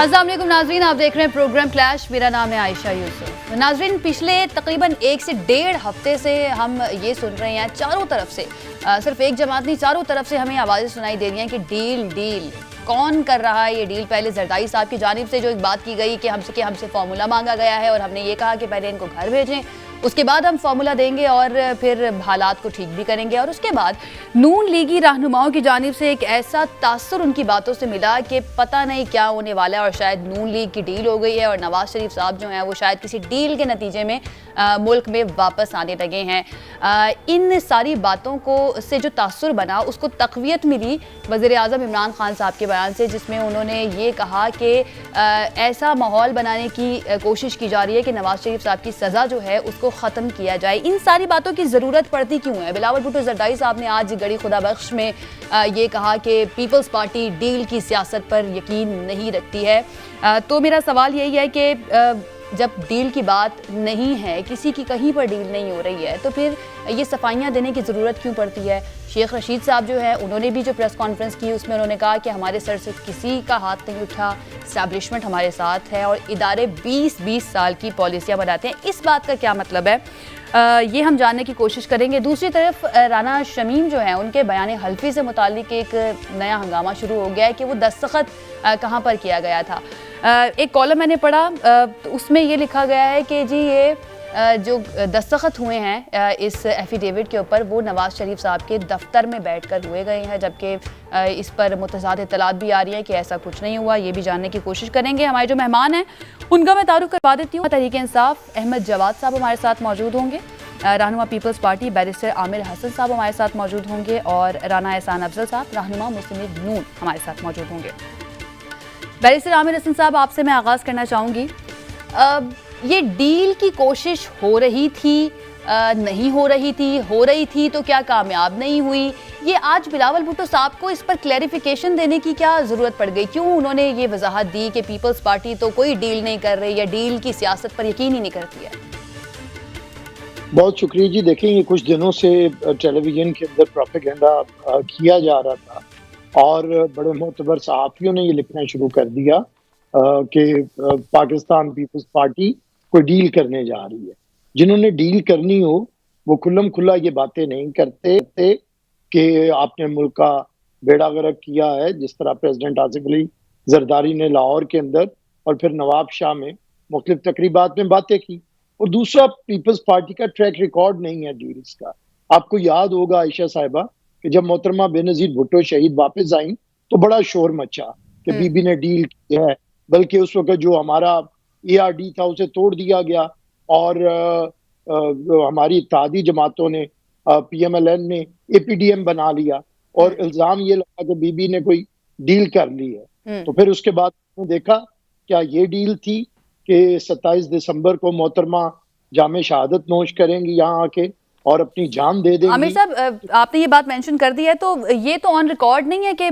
अस्सलाम वालेकुम नाजरीन, आप देख रहे हैं प्रोग्राम क्लैश। मेरा नाम है आयशा यूसुफ। नाजरीन, पिछले तकरीबन 1 से 1.5 हफ्ते से हम ये सुन रहे हैं चारों तरफ से, सिर्फ एक जमात नहीं, चारों तरफ से हमें आवाज़ें सुनाई दे रही हैं कि डील डील कौन कर रहा है ये डील। पहले जरदारी साहब की जानिब से जो एक बात की गई कि हमसे फार्मूला मांगा गया है और हमने ये कहा कि पहले इनको घर भेजें, उसके बाद हम फार्मूला देंगे और फिर हालात को ठीक भी करेंगे। और उसके बाद नून लीगी रहनुमाओं की जानिब से एक ऐसा तासुर उनकी बातों से मिला कि पता नहीं क्या होने वाला है और शायद नून लीग की डील हो गई है और नवाज शरीफ साहब जो हैं वो शायद किसी डील के नतीजे में मुल्क में वापस आने लगे हैं। इन सारी बातों को से जो तासुर बना उसको तक़वियत मिली वज़ीर आज़म इमरान खान साहब के बयान से, जिसमें उन्होंने ये कहा कि ऐसा माहौल बनाने की कोशिश की जा रही है कि नवाज शरीफ साहब की सज़ा जो है उसको ख़त्म किया जाए। इन सारी बातों की ज़रूरत पड़ती क्यों है? बिलावल भुट्टो जरदारी साहब ने आज गड़ी खुदा बख्श में ये कहा कि पीपल्स पार्टी डील की सियासत पर यकीन नहीं रखती है। तो मेरा सवाल यही है कि जब डील की बात नहीं है, किसी की कहीं पर डील नहीं हो रही है, तो फिर ये सफाइयाँ देने की ज़रूरत क्यों पड़ती है? शेख रशीद साहब जो है उन्होंने भी जो प्रेस कॉन्फ्रेंस की उसमें उन्होंने कहा कि हमारे सर से किसी का हाथ नहीं उठा, इस्टेब्लिशमेंट हमारे साथ है और इदारे 20-20 साल की पॉलिसियाँ बनाते हैं। इस बात का क्या मतलब है, ये हम जानने की कोशिश करेंगे। दूसरी तरफ राना शमीम जो है उनके बयान हल्फी से मुतालिक एक नया हंगामा शुरू हो गया है कि वो दस्तखत कहाँ पर किया गया था। एक कॉलम मैंने पढ़ा, तो उसमें ये लिखा गया है कि जी ये जो दस्तखत हुए हैं इस एफिडेविट के ऊपर वो नवाज शरीफ साहब के दफ्तर में बैठकर हुए गए हैं, जबकि इस पर मुतज़ाद इत्तलात भी आ रही है कि ऐसा कुछ नहीं हुआ। ये भी जानने की कोशिश करेंगे। हमारे जो मेहमान हैं उनका मैं तारुफ करवा देती हूँ। तहरीक इंसाफ अहमद जवाद साहब हमारे साथ मौजूद होंगे, रहनुमा people's party barrister Aamir Hasan साहब हमारे साथ मौजूद होंगे और राना एहसान अफजल साहब रहनुमा मुस्लिम लीग नून हमारे साथ मौजूद होंगे। बैरिस्टर आमिर हसन साहब, आपसे मैं आगाज़ करना चाहूँगी, ये डील की कोशिश हो रही थी, नहीं हो रही थी तो क्या कामयाब नहीं हुई? ये आज बिलावल भुट्टो साहब को इस पर क्लैरिफिकेशन देने की क्या ज़रूरत पड़ गई? क्यों उन्होंने ये वजाहत दी कि पीपल्स पार्टी तो कोई डील नहीं कर रही या डील की सियासत पर यकीन ही नहीं करती है? बहुत शुक्रिया जी। देखें, ये कुछ दिनों से टेलीविज़न के अंदर प्रोपेगेंडा किया जा रहा था और बड़े मोतबर सहाफ़ियों ने ये लिखना शुरू कर दिया कि पाकिस्तान पीपल्स पार्टी कोई डील करने जा रही है। जिन्होंने डील करनी हो वो खुल्लम खुल्ला ये बातें नहीं करते कि आपने मुल्क का बेड़ा गर्क किया है, जिस तरह प्रेसिडेंट आसिफ अली जरदारी ने लाहौर के अंदर और फिर नवाब शाह में मुख्तलिफ तकरीबात में बातें की। और दूसरा, पीपल्स पार्टी का ट्रैक रिकॉर्ड नहीं है डील्स का। आपको याद होगा आयशा साहिबा कि जब मोहतरमा बेनज़ीर भुट्टो शहीद वापस आई तो बड़ा शोर मचा कि बीबी ने डील की है, बल्कि उस वक्त जो हमारा ARD था उसे तोड़ दिया गया और हमारी इत्तेहादी जमातों ने PMLN ने APDM बना लिया और इल्ज़ाम ये लगा कि बीबी ने कोई डील कर ली है। तो फिर उसके बाद देखा क्या ये डील थी कि 27 दिसंबर को मोहतरमा जामे शहादत नोश करेंगी यहाँ आके और अपनी जान दे देंगी। आमिर साहब, आपने ये बात मेंशन कर दी है तो ये तो ऑन रिकॉर्ड नहीं है कि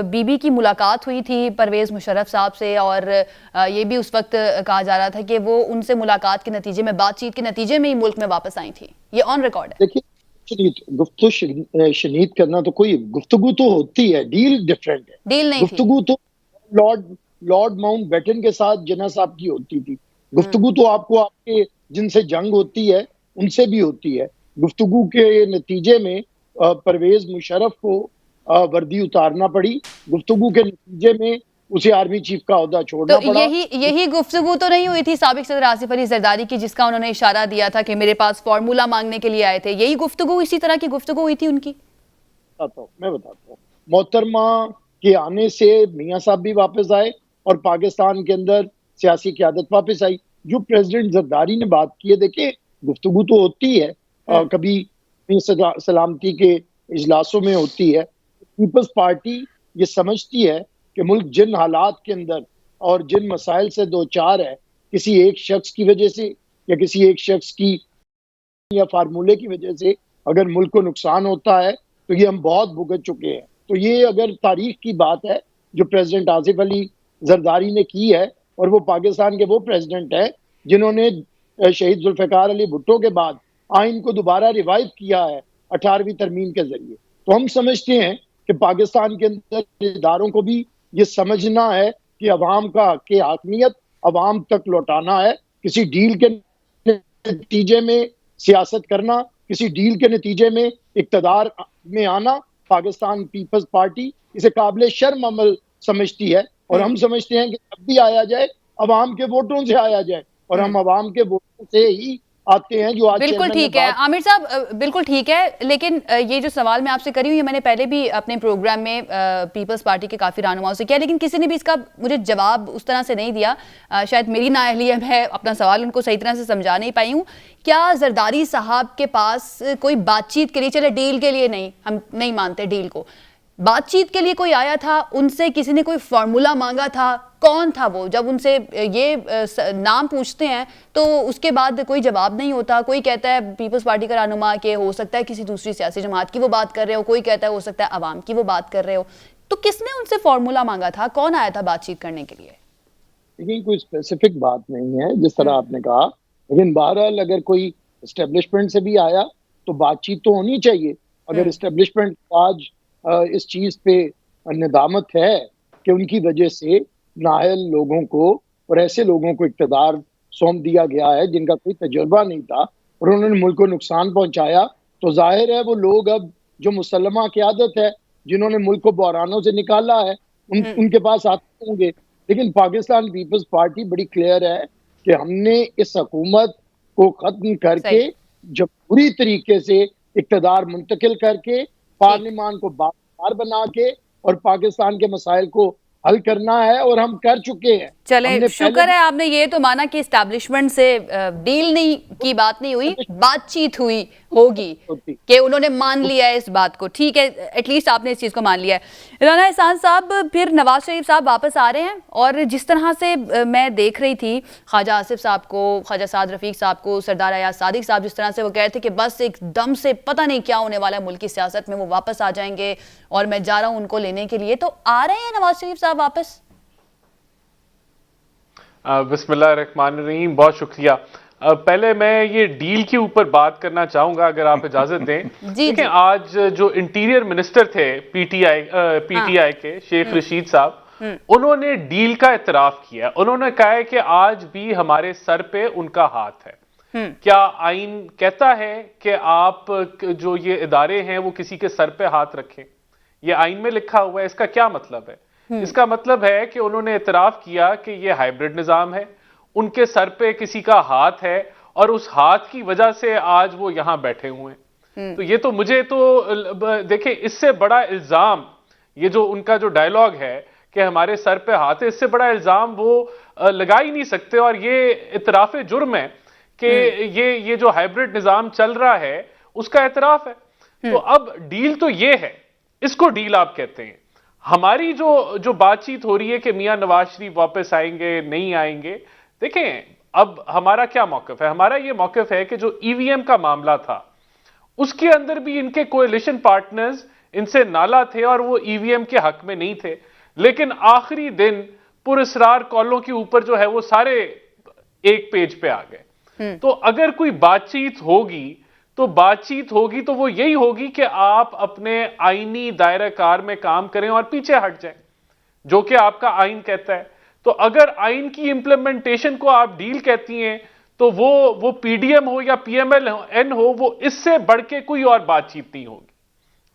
बीबी की मुलाकात हुई थी परवेज़ मुशर्रफ साहब से और ये भी उस वक्त कहा जा रहा था कि वो उनसे मुलाकात के नतीजे में, बातचीत के नतीजे में ही मुल्क में वापस आई थी। ये ऑन रिकॉर्ड है। देखिए, गुफ्तगू शनीद करना तो कोई गुफ्तगू तो होती है, डील डिफरेंट है। डील नहीं गुफ्तगू तो लॉर्ड माउंटबेटन के साथ जिन्ना साहब की होती थी। गुफ्तगू तो आपको आपके जिनसे जंग होती है उनसे भी होती है। गुफ्तगू के नतीजे में परवेज मुशर्रफ को वर्दी उतारना पड़ी। गुफ्तगू के नतीजे में उसे आर्मी चीफ का ओहदा छोड़ना पड़ा। यही गुफ्तगू तो नहीं हुई थी साबिक सदर आसिफ अली जरदारी की, जिसका उन्होंने इशारा दिया था कि मेरे पास फॉर्मूला मांगने के लिए आए थे? यही गुफ्तगू, इसी तरह की गुफ्तगू हुई थी उनकी? मैं बताता हूँ। मोहतरमा के आने से मियाँ साहब भी वापस आए और पाकिस्तान के अंदर सियासी क़यादत वापस आई। जो प्रेसिडेंट जरदारी ने बात की है, देखिए गुफ्तगू तो होती है, कभी सलामती के इजलासों में होती है। पीपल्स पार्टी ये समझती है कि मुल्क जिन हालात के अंदर और जिन मसाइल से दो चार है, किसी एक शख्स की वजह से या किसी एक शख्स की या फार्मूले की वजह से अगर मुल्क को नुकसान होता है तो ये हम बहुत भुगत चुके हैं। तो ये अगर तारीख की बात है जो प्रेसिडेंट आसिफ अली जरदारी ने की है, और वो पाकिस्तान के वो प्रेसिडेंट है जिन्होंने शहीद जुल्फ़िकार अली भुट्टो के बाद आइन को दोबारा रिवाइव किया है 18वीं तरमीम के जरिए। तो हम समझते हैं कि पाकिस्तान के अंदर इदारों को भी ये समझना है कि अवाम की हाकमियत अवाम तक लौटाना है। किसी डील के नतीजे में सियासत करना, किसी डील के नतीजे में इक़्तिदार में आना, पाकिस्तान पीपल्स पार्टी इसे काबिल शर्म अमल समझती है। और हम समझते हैं कि जब भी आया जाए अवाम के वोटों से आया जाए, और हम अवाम के वोटों से ही आते हैं। जो आज बिल्कुल चेयरमैन ने ठीक है बात आमिर साहब, बिल्कुल ठीक है, लेकिन ये जो सवाल मैं आपसे करी हूँ ये मैंने पहले भी अपने प्रोग्राम में पीपल्स पार्टी के काफ़ी रहनुमाओं से किया, लेकिन किसी ने भी इसका मुझे जवाब उस तरह से नहीं दिया। शायद मेरी नाअहली है, मैं अपना सवाल उनको सही तरह से समझा नहीं पाई हूँ। क्या जरदारी साहब के पास कोई बातचीत के लिए, चले डील के लिए नहीं, हम नहीं मानते डील को, बातचीत के लिए कोई आया था, उनसे किसी ने कोई फॉर्मूला मांगा था? कौन था वो? जब उनसे ये नाम पूछते हैं तो उसके बाद कोई जवाब नहीं होता। कोई कहता है पीपल्स पार्टी का रहनुमा के हो सकता है किसी दूसरी सियासी जमात की वो बात कर रहे हो, कोई कहता है हो सकता है अवाम की वो बात कर रहे हो। तो किसने उनसे फॉर्मूला मांगा था? कौन आया था बातचीत करने के लिए? देखिए, कोई स्पेसिफिक बात नहीं है जिस तरह आपने कहा, लेकिन बहरहाल अगर कोई एस्टेब्लिशमेंट से भी आया तो बातचीत तो होनी चाहिए। अगर एस्टेब्लिशमेंट आज इस चीज पे निदामत है कि उनकी वजह से नाअहल लोगों को और ऐसे लोगों को इक़्तिदार सौंप दिया गया है जिनका कोई तजुर्बा नहीं था और उन्होंने मुल्क को नुकसान पहुंचाया, तो जाहिर है वो लोग अब जो मुसल्लमा क़यादत है, जिन्होंने मुल्क को बहरानों से निकाला है, उनके पास आते होंगे। लेकिन पाकिस्तान पीपल्स पार्टी बड़ी क्लियर है कि हमने इस हुकूमत को खत्म करके जमहूरी तरीके से इक़्तिदार मुंतकिल करके पार्लिमान को बार बना के और पाकिस्तान के मसाइल को हल करना है, और हम कर चुके हैं। चले, शुक्र है आपने ये तो माना कि एस्टैब्लिशमेंट से डील नहीं की बात नहीं हुई, बातचीत हुई होगी कि उन्होंने मान लिया है इस बात को। ठीक है, एटलीस्ट आपने इस चीज़ को मान लिया है। राना एहसान साहब, फिर नवाज शरीफ साहब वापस आ रहे हैं, और जिस तरह से मैं देख रही थी ख्वाजा आसिफ साहब को, ख्वाजा साद रफ़ीक साहब को, सरदार अयाज सादिक साहब, जिस तरह से वो कह रहे थे कि बस एकदम से पता नहीं क्या होने वाला है मुल्क की सियासत में, वो वापस आ जाएंगे और मैं जा रहा हूँ उनको लेने के लिए। तो आ रहे हैं नवाज शरीफ साहब वापस? बिस्मिल्लाहिर्रहमानिर्रहीम, बहुत शुक्रिया। पहले मैं ये डील के ऊपर बात करना चाहूंगा अगर आप इजाजत दें। देखिए, आज जो इंटीरियर मिनिस्टर थे पीटीआई के शेख रशीद साहब, उन्होंने डील का इतराफ किया। उन्होंने कहा है कि आज भी हमारे सर पे उनका हाथ है। क्या आइन कहता है कि आप जो ये इदारे हैं वो किसी के सर पे हाथ रखें? ये आइन में लिखा हुआ है। इसका क्या मतलब है? इसका मतलब है कि उन्होंने इतराफ किया कि ये हाइब्रिड निजाम है, उनके सर पे किसी का हाथ है और उस हाथ की वजह से आज वो यहां बैठे हुए हैं। तो ये तो मुझे तो देखिए, इससे बड़ा इल्जाम, ये जो उनका जो डायलॉग है कि हमारे सर पे हाथ है, इससे बड़ा इल्जाम वो लगा ही नहीं सकते। और ये इतराफ जुर्म है कि ये जो हाइब्रिड निजाम चल रहा है उसका इतराफ है। तो अब डील तो ये है, इसको डील आप कहते हैं। हमारी जो बातचीत हो रही है कि मियां नवाज शरीफ वापस आएंगे नहीं आएंगे, देखें अब हमारा क्या मौकफ है। हमारा ये मौकफ है कि जो ईवीएम का मामला था उसके अंदर भी इनके कोएलिशन पार्टनर्स इनसे नाला थे और वो ईवीएम के हक में नहीं थे, लेकिन आखिरी दिन पुरस्रार कॉलों के ऊपर जो है वो सारे एक पेज पे आ गए। तो अगर कोई बातचीत होगी तो वो यही होगी कि आप अपने आईनी दायरा कार में काम करें और पीछे हट जाएं, जो कि आपका आइन कहता है। तो अगर आइन की इंप्लीमेंटेशन को आप डील कहती हैं तो वो पीडीएम हो या पीएमएलएन हो, वो इससे बढ़ के कोई और बातचीत नहीं होगी।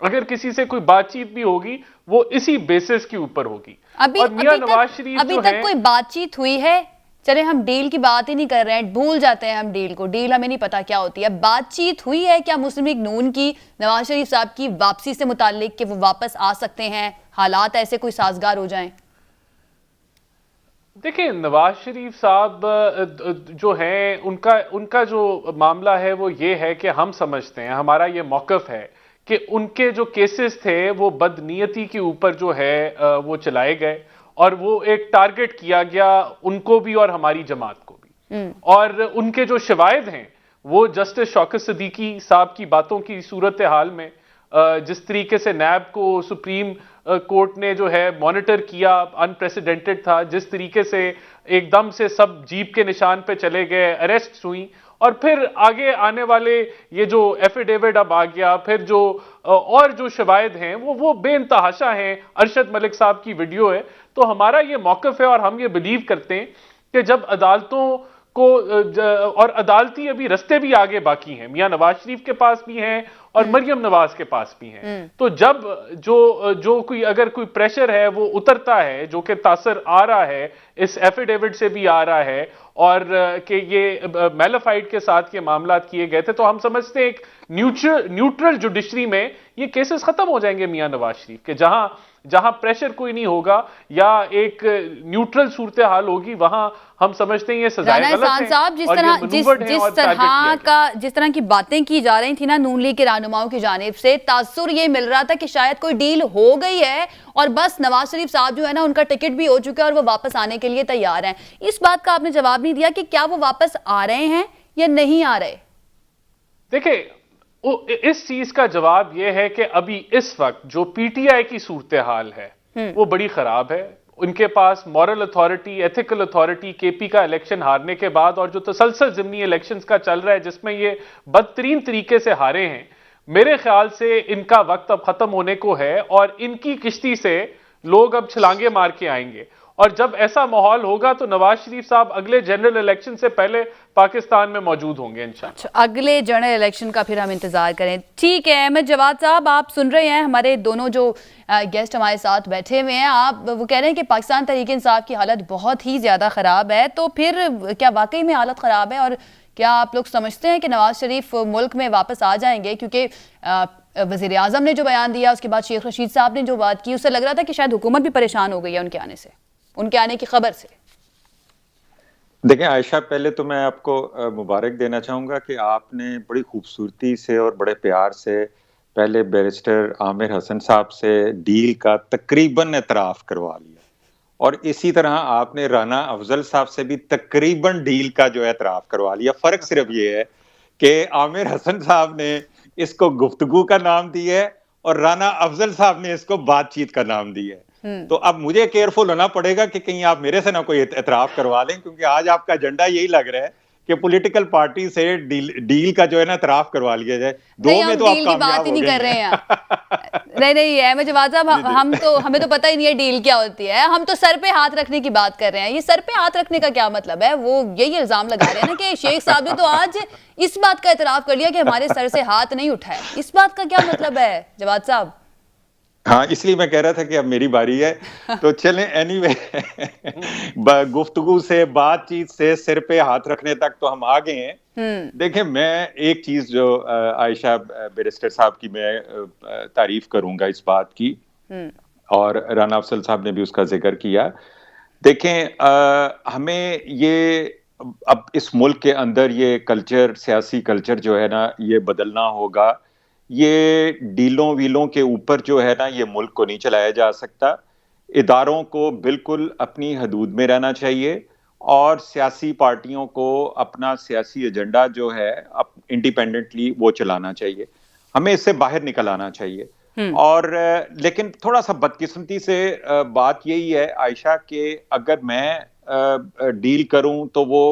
अगर किसी से कोई बातचीत भी होगी वो इसी बेसिस के ऊपर होगी। और मियां नवाज शरीफ अभी तक कोई बातचीत हुई है? चले, हम डील की बात ही नहीं कर रहे हैं, भूल जाते हैं हम डील को, डील हमें नहीं पता क्या होती है। बातचीत हुई है क्या मुस्लिम लीग नून की नवाज शरीफ साहब की वापसी से मुताल्लिक कि वो वापस आ सकते हैं, हालात ऐसे कोई साजगार हो जाएं? देखिए, नवाज शरीफ साहब जो हैं, उनका जो मामला है वो ये है कि हम समझते हैं, हमारा ये मौकफ है कि उनके जो केसेस थे वो बदनीयती के ऊपर जो है वो चलाए गए और वो एक टारगेट किया गया उनको भी और हमारी जमात को भी। और उनके जो शवाहिद हैं वो जस्टिस शौकत सिद्दीकी साहब की बातों की सूरत हाल में जिस तरीके से नैब को सुप्रीम कोर्ट ने जो है मॉनिटर किया, अनप्रेसिडेंटेड था। जिस तरीके से एकदम से सब जीप के निशान पे चले गए, अरेस्ट हुई और फिर आगे आने वाले ये जो एफिडेविट अब आ गया, फिर जो और जो शवाहिद हैं वो बेइंतहाशा हैं। अरशद मलिक साहब की वीडियो है। तो हमारा ये मौक़िफ़ है और हम ये बिलीव करते हैं कि जब अदालतों को और अदालती अभी रस्ते भी आगे बाकी हैं, मियां नवाज शरीफ के पास भी हैं और मरियम नवाज के पास भी हैं। तो जब जो कोई अगर कोई प्रेशर है वो उतरता है, जो कि तासर आ रहा है, इस एफिडेविट से भी आ रहा है, और कि ये मेलाफाइड के साथ ये मामला किए गए थे, तो हम समझते हैं एक न्यूट्रल जुडिशरी में ये केसेस खत्म हो जाएंगे मियां नवाज शरीफ के। जहां प्रेशर कोई नहीं होगा या एक न्यूट्रल सूरत हाल होगी, वहां हम समझते हैं ये सजाएं गलत हैं। साहब, जिस तरह की बातें की जा रही थी ना नून लीग के रहनुमाओं की जानिब से, तासुर ये मिल रहा था कि शायद कोई डील हो गई है और बस नवाज शरीफ साहब जो है ना उनका टिकट भी हो चुका है और वो वापस आने के लिए तैयार हैं। इस बात का आपने जवाब नहीं दिया कि क्या वो वापस आ रहे हैं या नहीं आ रहे। देखिए, इस चीज का जवाब यह है कि अभी इस वक्त जो पीटीआई की सूरत हाल है वो बड़ी खराब है। उनके पास moral authority, ethical authority KP का इलेक्शन हारने के बाद और जो तसलसल ज़िमनी इलेक्शंस का चल रहा है जिसमें ये बदतरीन तरीके से हारे हैं, मेरे ख्याल से इनका वक्त अब खत्म होने को है और इनकी किश्ती से लोग अब छलांगे मार के आएंगे। और जब ऐसा माहौल होगा तो नवाज शरीफ साहब अगले जनरल इलेक्शन से पहले पाकिस्तान में मौजूद होंगे इंशाअल्लाह। अगले जनरल इलेक्शन का फिर हम इंतजार करें। ठीक है अहमद जवाद साहब, आप सुन रहे हैं हमारे दोनों जो गेस्ट हमारे साथ बैठे हुए हैं, आप वो कह रहे हैं कि पाकिस्तान तहरीक इंसाफ की हालत बहुत ही ज़्यादा ख़राब है। तो फिर क्या वाकई में हालत ख़राब है और क्या आप लोग समझते हैं कि नवाज शरीफ मुल्क में वापस आ जाएंगे? क्योंकि वज़ीर आज़म ने जो बयान दिया, उसके बाद शेख रशीद साहब ने जो बात की, उससे लग रहा था कि शायद हुकूमत भी परेशान हो गई है उनके आने की खबर से। देखें आयशा, पहले तो मैं आपको मुबारक देना चाहूँगा कि आपने बड़ी खूबसूरती से और बड़े प्यार से पहले बैरिस्टर आमिर हसन साहब से डील का तकरीबन एतराफ़ करवा लिया और इसी तरह आपने राना अफजल साहब से भी तकरीबन डील का जो एतराफ़ करवा लिया। फ़र्क सिर्फ ये है कि आमिर हसन साहब ने इसको गुफ्तगू का नाम दिया है और राना अफजल साहब ने इसको बातचीत का नाम दिया है। तो अब मुझे केयरफुल होना पड़ेगा कि कहीं आप मेरे से ना कोई एतराफ़ करवा लें, क्योंकि आज आपका एजेंडा यही लग रहा है कि पॉलिटिकल पार्टी से डील का जो है ना एतराफ़ करवा लिया जाए। दो में तो आप कामयाब हो गए। नहीं अहमद जवाद साहब, हमें तो पता ही नहीं है डील क्या होती है। हम तो सर पे हाथ रखने की बात कर रहे हैं। ये सर पे हाथ रखने का क्या मतलब है? वो यही इल्जाम लगा रहे हैं ना कि शेख साहब ने तो आज इस बात का एतराफ़ कर लिया कि हमारे सर से हाथ नहीं उठाए। इस बात का क्या मतलब है जवाद साहब? हाँ, इसलिए मैं कह रहा था कि अब मेरी बारी है। तो चलें, एनीवे गुफ्तगू से, बातचीत से, सिर पे हाथ रखने तक तो हम आ गए हैं। देखें, मैं एक चीज जो आयशा बैरिस्टर साहब की मैं तारीफ करूंगा इस बात की, और राना अफजल साहब ने भी उसका जिक्र किया। देखें, हमें ये अब इस मुल्क के अंदर ये कल्चर, सियासी कल्चर जो है ना, ये बदलना होगा। ये डीलों वीलों के ऊपर जो है ना, ये मुल्क को नहीं चलाया जा सकता। इदारों को बिल्कुल अपनी हदूद में रहना चाहिए और सियासी पार्टियों को अपना सियासी एजेंडा जो है इंडिपेंडेंटली वो चलाना चाहिए। हमें इससे बाहर निकल आना चाहिए। और लेकिन थोड़ा सा बदकिस्मती से बात यही है आयशा कि अगर मैं डील करूं तो वो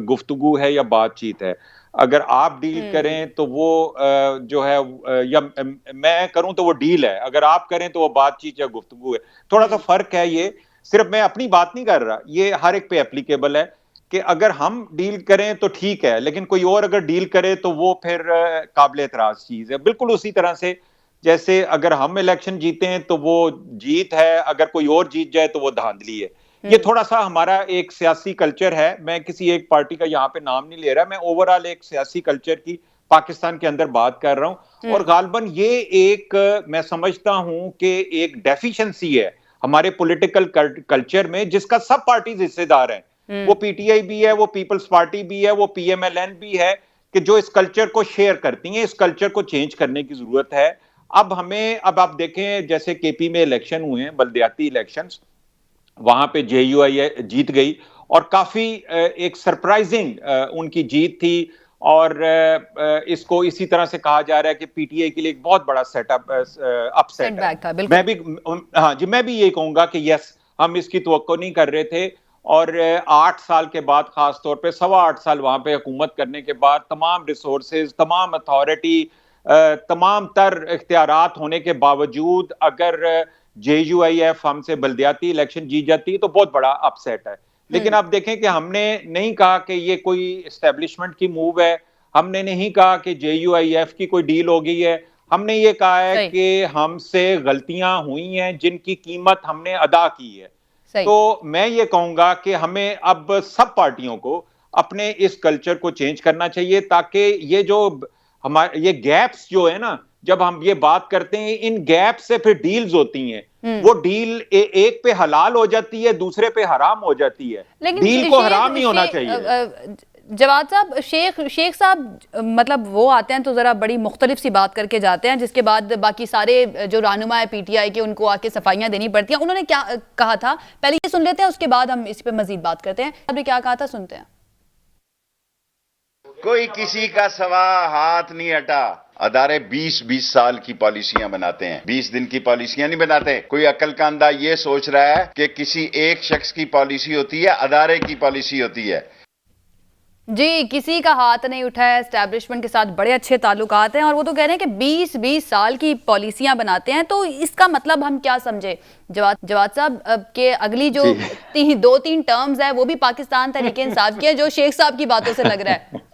गुफ्तगू है या बातचीत है, अगर आप डील करें तो वो जो है, या मैं करूं तो वो डील है, अगर आप करें तो वो बातचीत या गुफ्तगू है। थोड़ा सा फर्क है। ये सिर्फ मैं अपनी बात नहीं कर रहा, ये हर एक पे एप्लीकेबल है कि अगर हम डील करें तो ठीक है, लेकिन कोई और अगर डील करे तो वो फिर काबिल एतराज चीज है। बिल्कुल उसी तरह से जैसे अगर हम इलेक्शन जीते हैं तो वो जीत है, अगर कोई और जीत जाए तो वो धांधली है। ये थोड़ा सा हमारा एक सियासी कल्चर है। मैं किसी एक पार्टी का यहाँ पे नाम नहीं ले रहा, मैं ओवरऑल एक सियासी कल्चर की पाकिस्तान के अंदर बात कर रहा हूँ। और गालबन ये एक मैं समझता हूँ कि एक डेफिशिएंसी है हमारे पॉलिटिकल कल्चर में, जिसका सब पार्टीज हिस्सेदार हैं। वो पीटीआई भी है, वो पीपल्स पार्टी भी है, वो पीएमएलएन भी है, कि जो इस कल्चर को शेयर करती हैं। इस कल्चर को चेंज करने की जरूरत है। अब आप देखें, जैसे केपी में इलेक्शन हुए हैं, बल्दियाती इलेक्शंस, वहां पे जेयूआई जीत गई और काफी एक सरप्राइजिंग उनकी जीत थी। और इसको इसी तरह से कहा जा रहा है कि पीटीआई के लिए एक बहुत बड़ा अपसेट है। मैं भी, हाँ जी, मैं भी ये कहूंगा कि यस, हम इसकी तवक्को नहीं कर रहे थे और 8 साल के बाद, खास तौर पे 8.25 साल वहां पे हुकूमत करने के बाद, तमाम रिसोर्सेज, तमाम अथॉरिटी, तमाम तर इख्तियारात होने के बावजूद अगर JUIF हमसे बल्दियाती इलेक्शन जीत जाती है तो बहुत बड़ा अपसेट है। लेकिन आप देखें कि हमने नहीं कहा कि ये कोई एस्टेब्लिशमेंट की मूव है, हमने नहीं कहा कि JUIF की कोई डील हो गई है, हमने ये कहा है कि हमसे गलतियां हुई हैं जिनकी कीमत हमने अदा की है। तो मैं ये कहूंगा कि हमें अब सब पार्टियों को अपने इस कल्चर को चेंज करना चाहिए, ताकि ये जो हमारे ये गैप्स जो है ना, जब हम ये बात करते हैं, इन गैप से फिर डील्स होती हैं, वो डील एक पे हलाल हो जाती है, दूसरे पे हराम हो जाती है। डील को हराम नहीं होना चाहिए। जवाद साहब, शेख साहब मतलब वो आते हैं तो जरा बड़ी मुख्तलिफ सी बात करके जाते हैं, जिसके बाद बाकी सारे जो रहनुमा है PTI के उनको आके सफाइयां देनी पड़ती हैं। उन्होंने क्या कहा था, पहले ये सुन लेते हैं, उसके बाद हम इस पे मजीद बात करते हैं। आपने क्या कहा था, सुनते हैं। कोई किसी का सवा हाथ नहीं हटा। अदारे 20-20 साल की पॉलिसियां बनाते हैं, 20 दिन की पॉलिसियां नहीं बनाते। कोई अक्लकांदा ये सोच रहा है कि किसी एक शख्स की पॉलिसी होती है, अदारे की पॉलिसी होती है। जी, किसी का हाथ नहीं उठा है, एस्टैब्लिशमेंट के साथ बड़े अच्छे ताल्लुकात हैं, और वो तो कह रहे हैं कि 20-20 साल की पॉलिसियां बनाते हैं। तो इसका मतलब हम क्या समझे जवाद साहब के अगली जो 2-3 टर्म्स है वो भी पाकिस्तान तहरीके इंसाफ की है, जो शेख साहब की बातों से लग रहा है।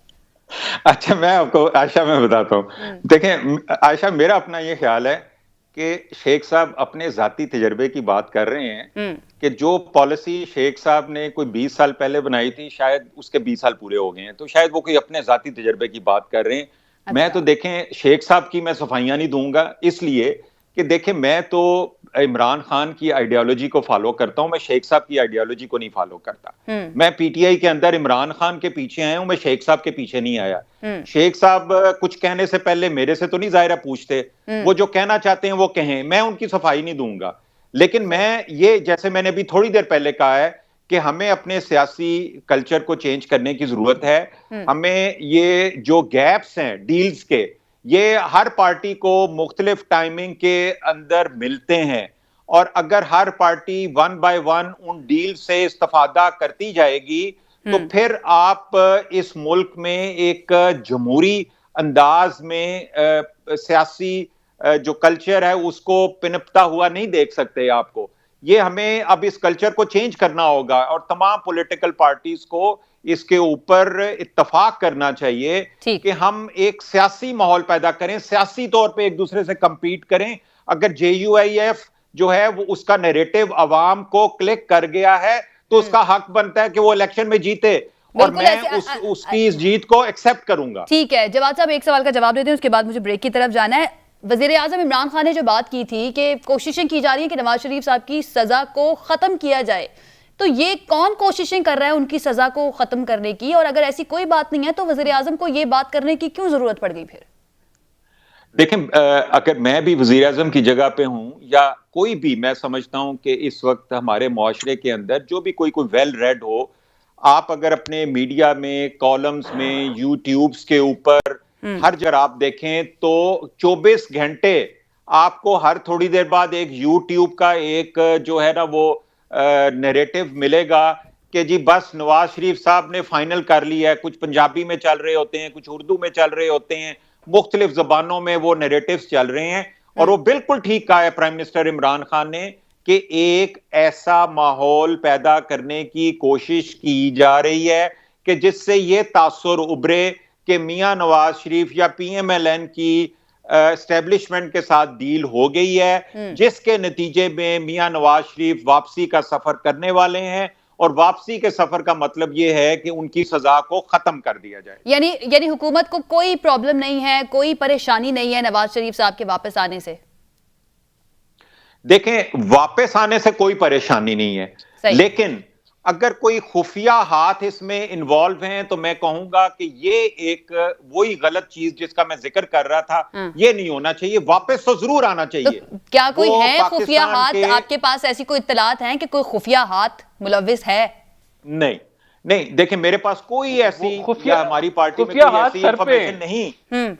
अच्छा, मैं आपको आयशा मैं बताता हूँ। देखें आयशा, मेरा अपना ये ख्याल है कि शेख साहब अपने जाती तजर्बे की बात कर रहे हैं कि जो पॉलिसी शेख साहब ने कोई 20 साल पहले बनाई थी, शायद उसके 20 साल पूरे हो गए हैं, तो शायद वो कोई अपने जाती तजर्बे की बात कर रहे हैं। अच्छा। मैं तो देखें शेख साहब की मैं सफाइयां नहीं दूंगा, इसलिए कि देखें मैं तो इमरान खान की आइडियोलॉजी को फॉलो करता हूं, मैं शेख साहब की आइडियोलॉजी को नहीं फॉलो करता। मैं PTI के अंदर इमरान खान के पीछे आया हूं, मैं शेख साहब के पीछे नहीं आया। शेख साहब कुछ कहने से पहले मेरे से तो नहीं ज़ाहिर पूछते, वो जो कहना चाहते हैं वो कहें, मैं उनकी सफाई नहीं दूंगा। लेकिन मैं ये, जैसे मैंने अभी थोड़ी देर पहले कहा है कि हमें अपने सियासी कल्चर को चेंज करने की जरूरत है। हमें ये जो गैप्स हैं डील्स के, ये हर पार्टी को मुख्तलिफ टाइमिंग के अंदर मिलते हैं, और अगर हर पार्टी 1 बाय 1 उन डील से इस्तेफादा करती जाएगी तो फिर आप इस मुल्क में एक जमहूरी अंदाज में सियासी जो कल्चर है उसको पिनपता हुआ नहीं देख सकते आपको। ये हमें अब इस कल्चर को चेंज करना होगा, और तमाम पॉलिटिकल पार्टीज को इसके ऊपर इत्तफाक करना चाहिए कि हम एक सियासी माहौल पैदा करें, सियासी तौर पे एक दूसरे से compete करें। अगर JUIF जो है वो उसका नैरेटिव अवाम को क्लिक कर गया है तो उसका हक बनता है कि वो इलेक्शन में जीते, और मैं उसकी इस जीत को एक्सेप्ट करूंगा। ठीक है जवाद साहब, एक सवाल का जवाब देते हैं, उसके बाद मुझे ब्रेक की तरफ जाना है। वजीर आजम इमरान खान ने जो बात की थी कि कोशिशें की जा रही है कि नवाज शरीफ साहब की सजा को खत्म किया जाए, तो ये कौन कोशिशें कर रहा है उनकी सजा को खत्म करने की? और अगर ऐसी कोई बात नहीं है तो वजीर आजम को ये बात करने की क्यों जरूरत पड़ गई फिर? देखें, अगर मैं भी वजीर आजम की जगह पे हूं या कोई भी, मैं समझता हूं कि इस वक्त हमारे मुआशरे के अंदर जो भी कोई वेल रेड हो, आप अगर अपने मीडिया में, कॉलम्स में, यूट्यूब्स के ऊपर हर जगह आप देखें तो 24 घंटे आपको हर थोड़ी देर बाद एक यूट्यूब का एक जो है ना वो नैरेटिव मिलेगा कि जी बस नवाज शरीफ साहब ने फाइनल कर लिया है। कुछ पंजाबी में चल रहे होते हैं, कुछ उर्दू में चल रहे होते हैं, मुख्तलिफ जबानों में वो नैरेटिव्स चल रहे हैं। और वो बिल्कुल ठीक कहा है प्राइम मिनिस्टर इमरान खान ने कि एक ऐसा माहौल पैदा करने की कोशिश की जा रही है कि जिससे ये तासुर उभरे कि मियां नवाज शरीफ या PMLN की एस्टेब्लिशमेंट के साथ डील हो गई है, जिसके नतीजे में मियां नवाज शरीफ वापसी का सफर करने वाले हैं, और वापसी के सफर का मतलब यह है कि उनकी सजा को खत्म कर दिया जाए। यानी हुकूमत को कोई प्रॉब्लम नहीं है, कोई परेशानी नहीं है नवाज शरीफ साहब के वापस आने से? देखें, वापस आने से कोई परेशानी नहीं है, लेकिन अगर कोई खुफिया हाथ इसमें इन्वॉल्व हैं तो मैं कहूंगा कि ये एक वही गलत चीज जिसका मैं जिक्र कर रहा था, ये नहीं होना चाहिए। वापस तो जरूर आना चाहिए। तो क्या कोई है खुफिया हाथ आपके पास? ऐसी कोई इत्तलात है कि कोई खुफिया हात मुलव्विस है? नहीं नहीं, देखें मेरे पास कोई ऐसी या हमारी पार्टी में कोई ऐसी इंफॉर्मेशन नहीं।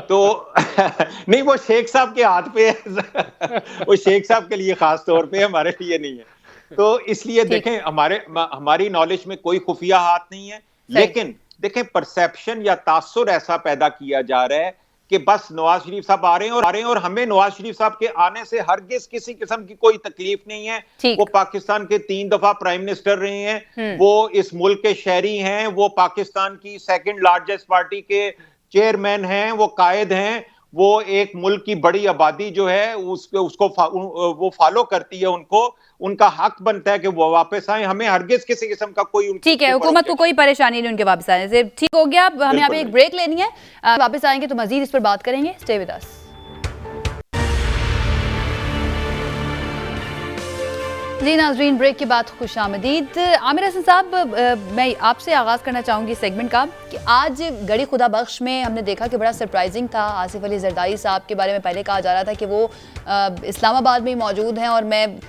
तो नहीं, वो शेख साहब के हाथ पे है। वो शेख साहब के लिए खास तौर पे, हमारे लिए नहीं है। तो इसलिए देखें, हमारी नॉलेज में कोई खुफिया हाथ नहीं है, लेकिन देखें परसेप्शन या तासुर ऐसा पैदा किया जा रहा है कि बस नवाज शरीफ साहब आ रहे हैं और हमें नवाज शरीफ साहब के आने से हरगिज किसी किस्म की कोई तकलीफ नहीं है। वो पाकिस्तान के 3 दफा प्राइम मिनिस्टर रहे हैं, वो इस मुल्क के शहरी हैं, वो पाकिस्तान की सेकंड लार्जेस्ट पार्टी के चेयरमैन हैं, वो कायद हैं, वो एक मुल्क की बड़ी आबादी जो है उसको वो फॉलो करती है, उनका हक बनता है कि वो वापस आए। हमें हरगिज किसी किस्म का कोई ठीक है, हुकूमत को कोई परेशानी नहीं उनके वापस आने से। ठीक हो गया, हमें यहाँ पे एक ब्रेक लेनी है, वापस आएंगे तो मजीद इस पर बात करेंगे। Stay with us. जी नाज़रीन, ब्रेक के बाद खुशामदीद। आमिर हसन साहब, मैं आपसे आगाज़ करना चाहूँगी सेगमेंट का कि आज गड़ी खुदा बख्श में हमने देखा कि बड़ा सरप्राइजिंग था। आसिफ अली जरदारी साहब के बारे में पहले कहा जा रहा था कि वो इस्लामाबाद में ही मौजूद हैं, और मैं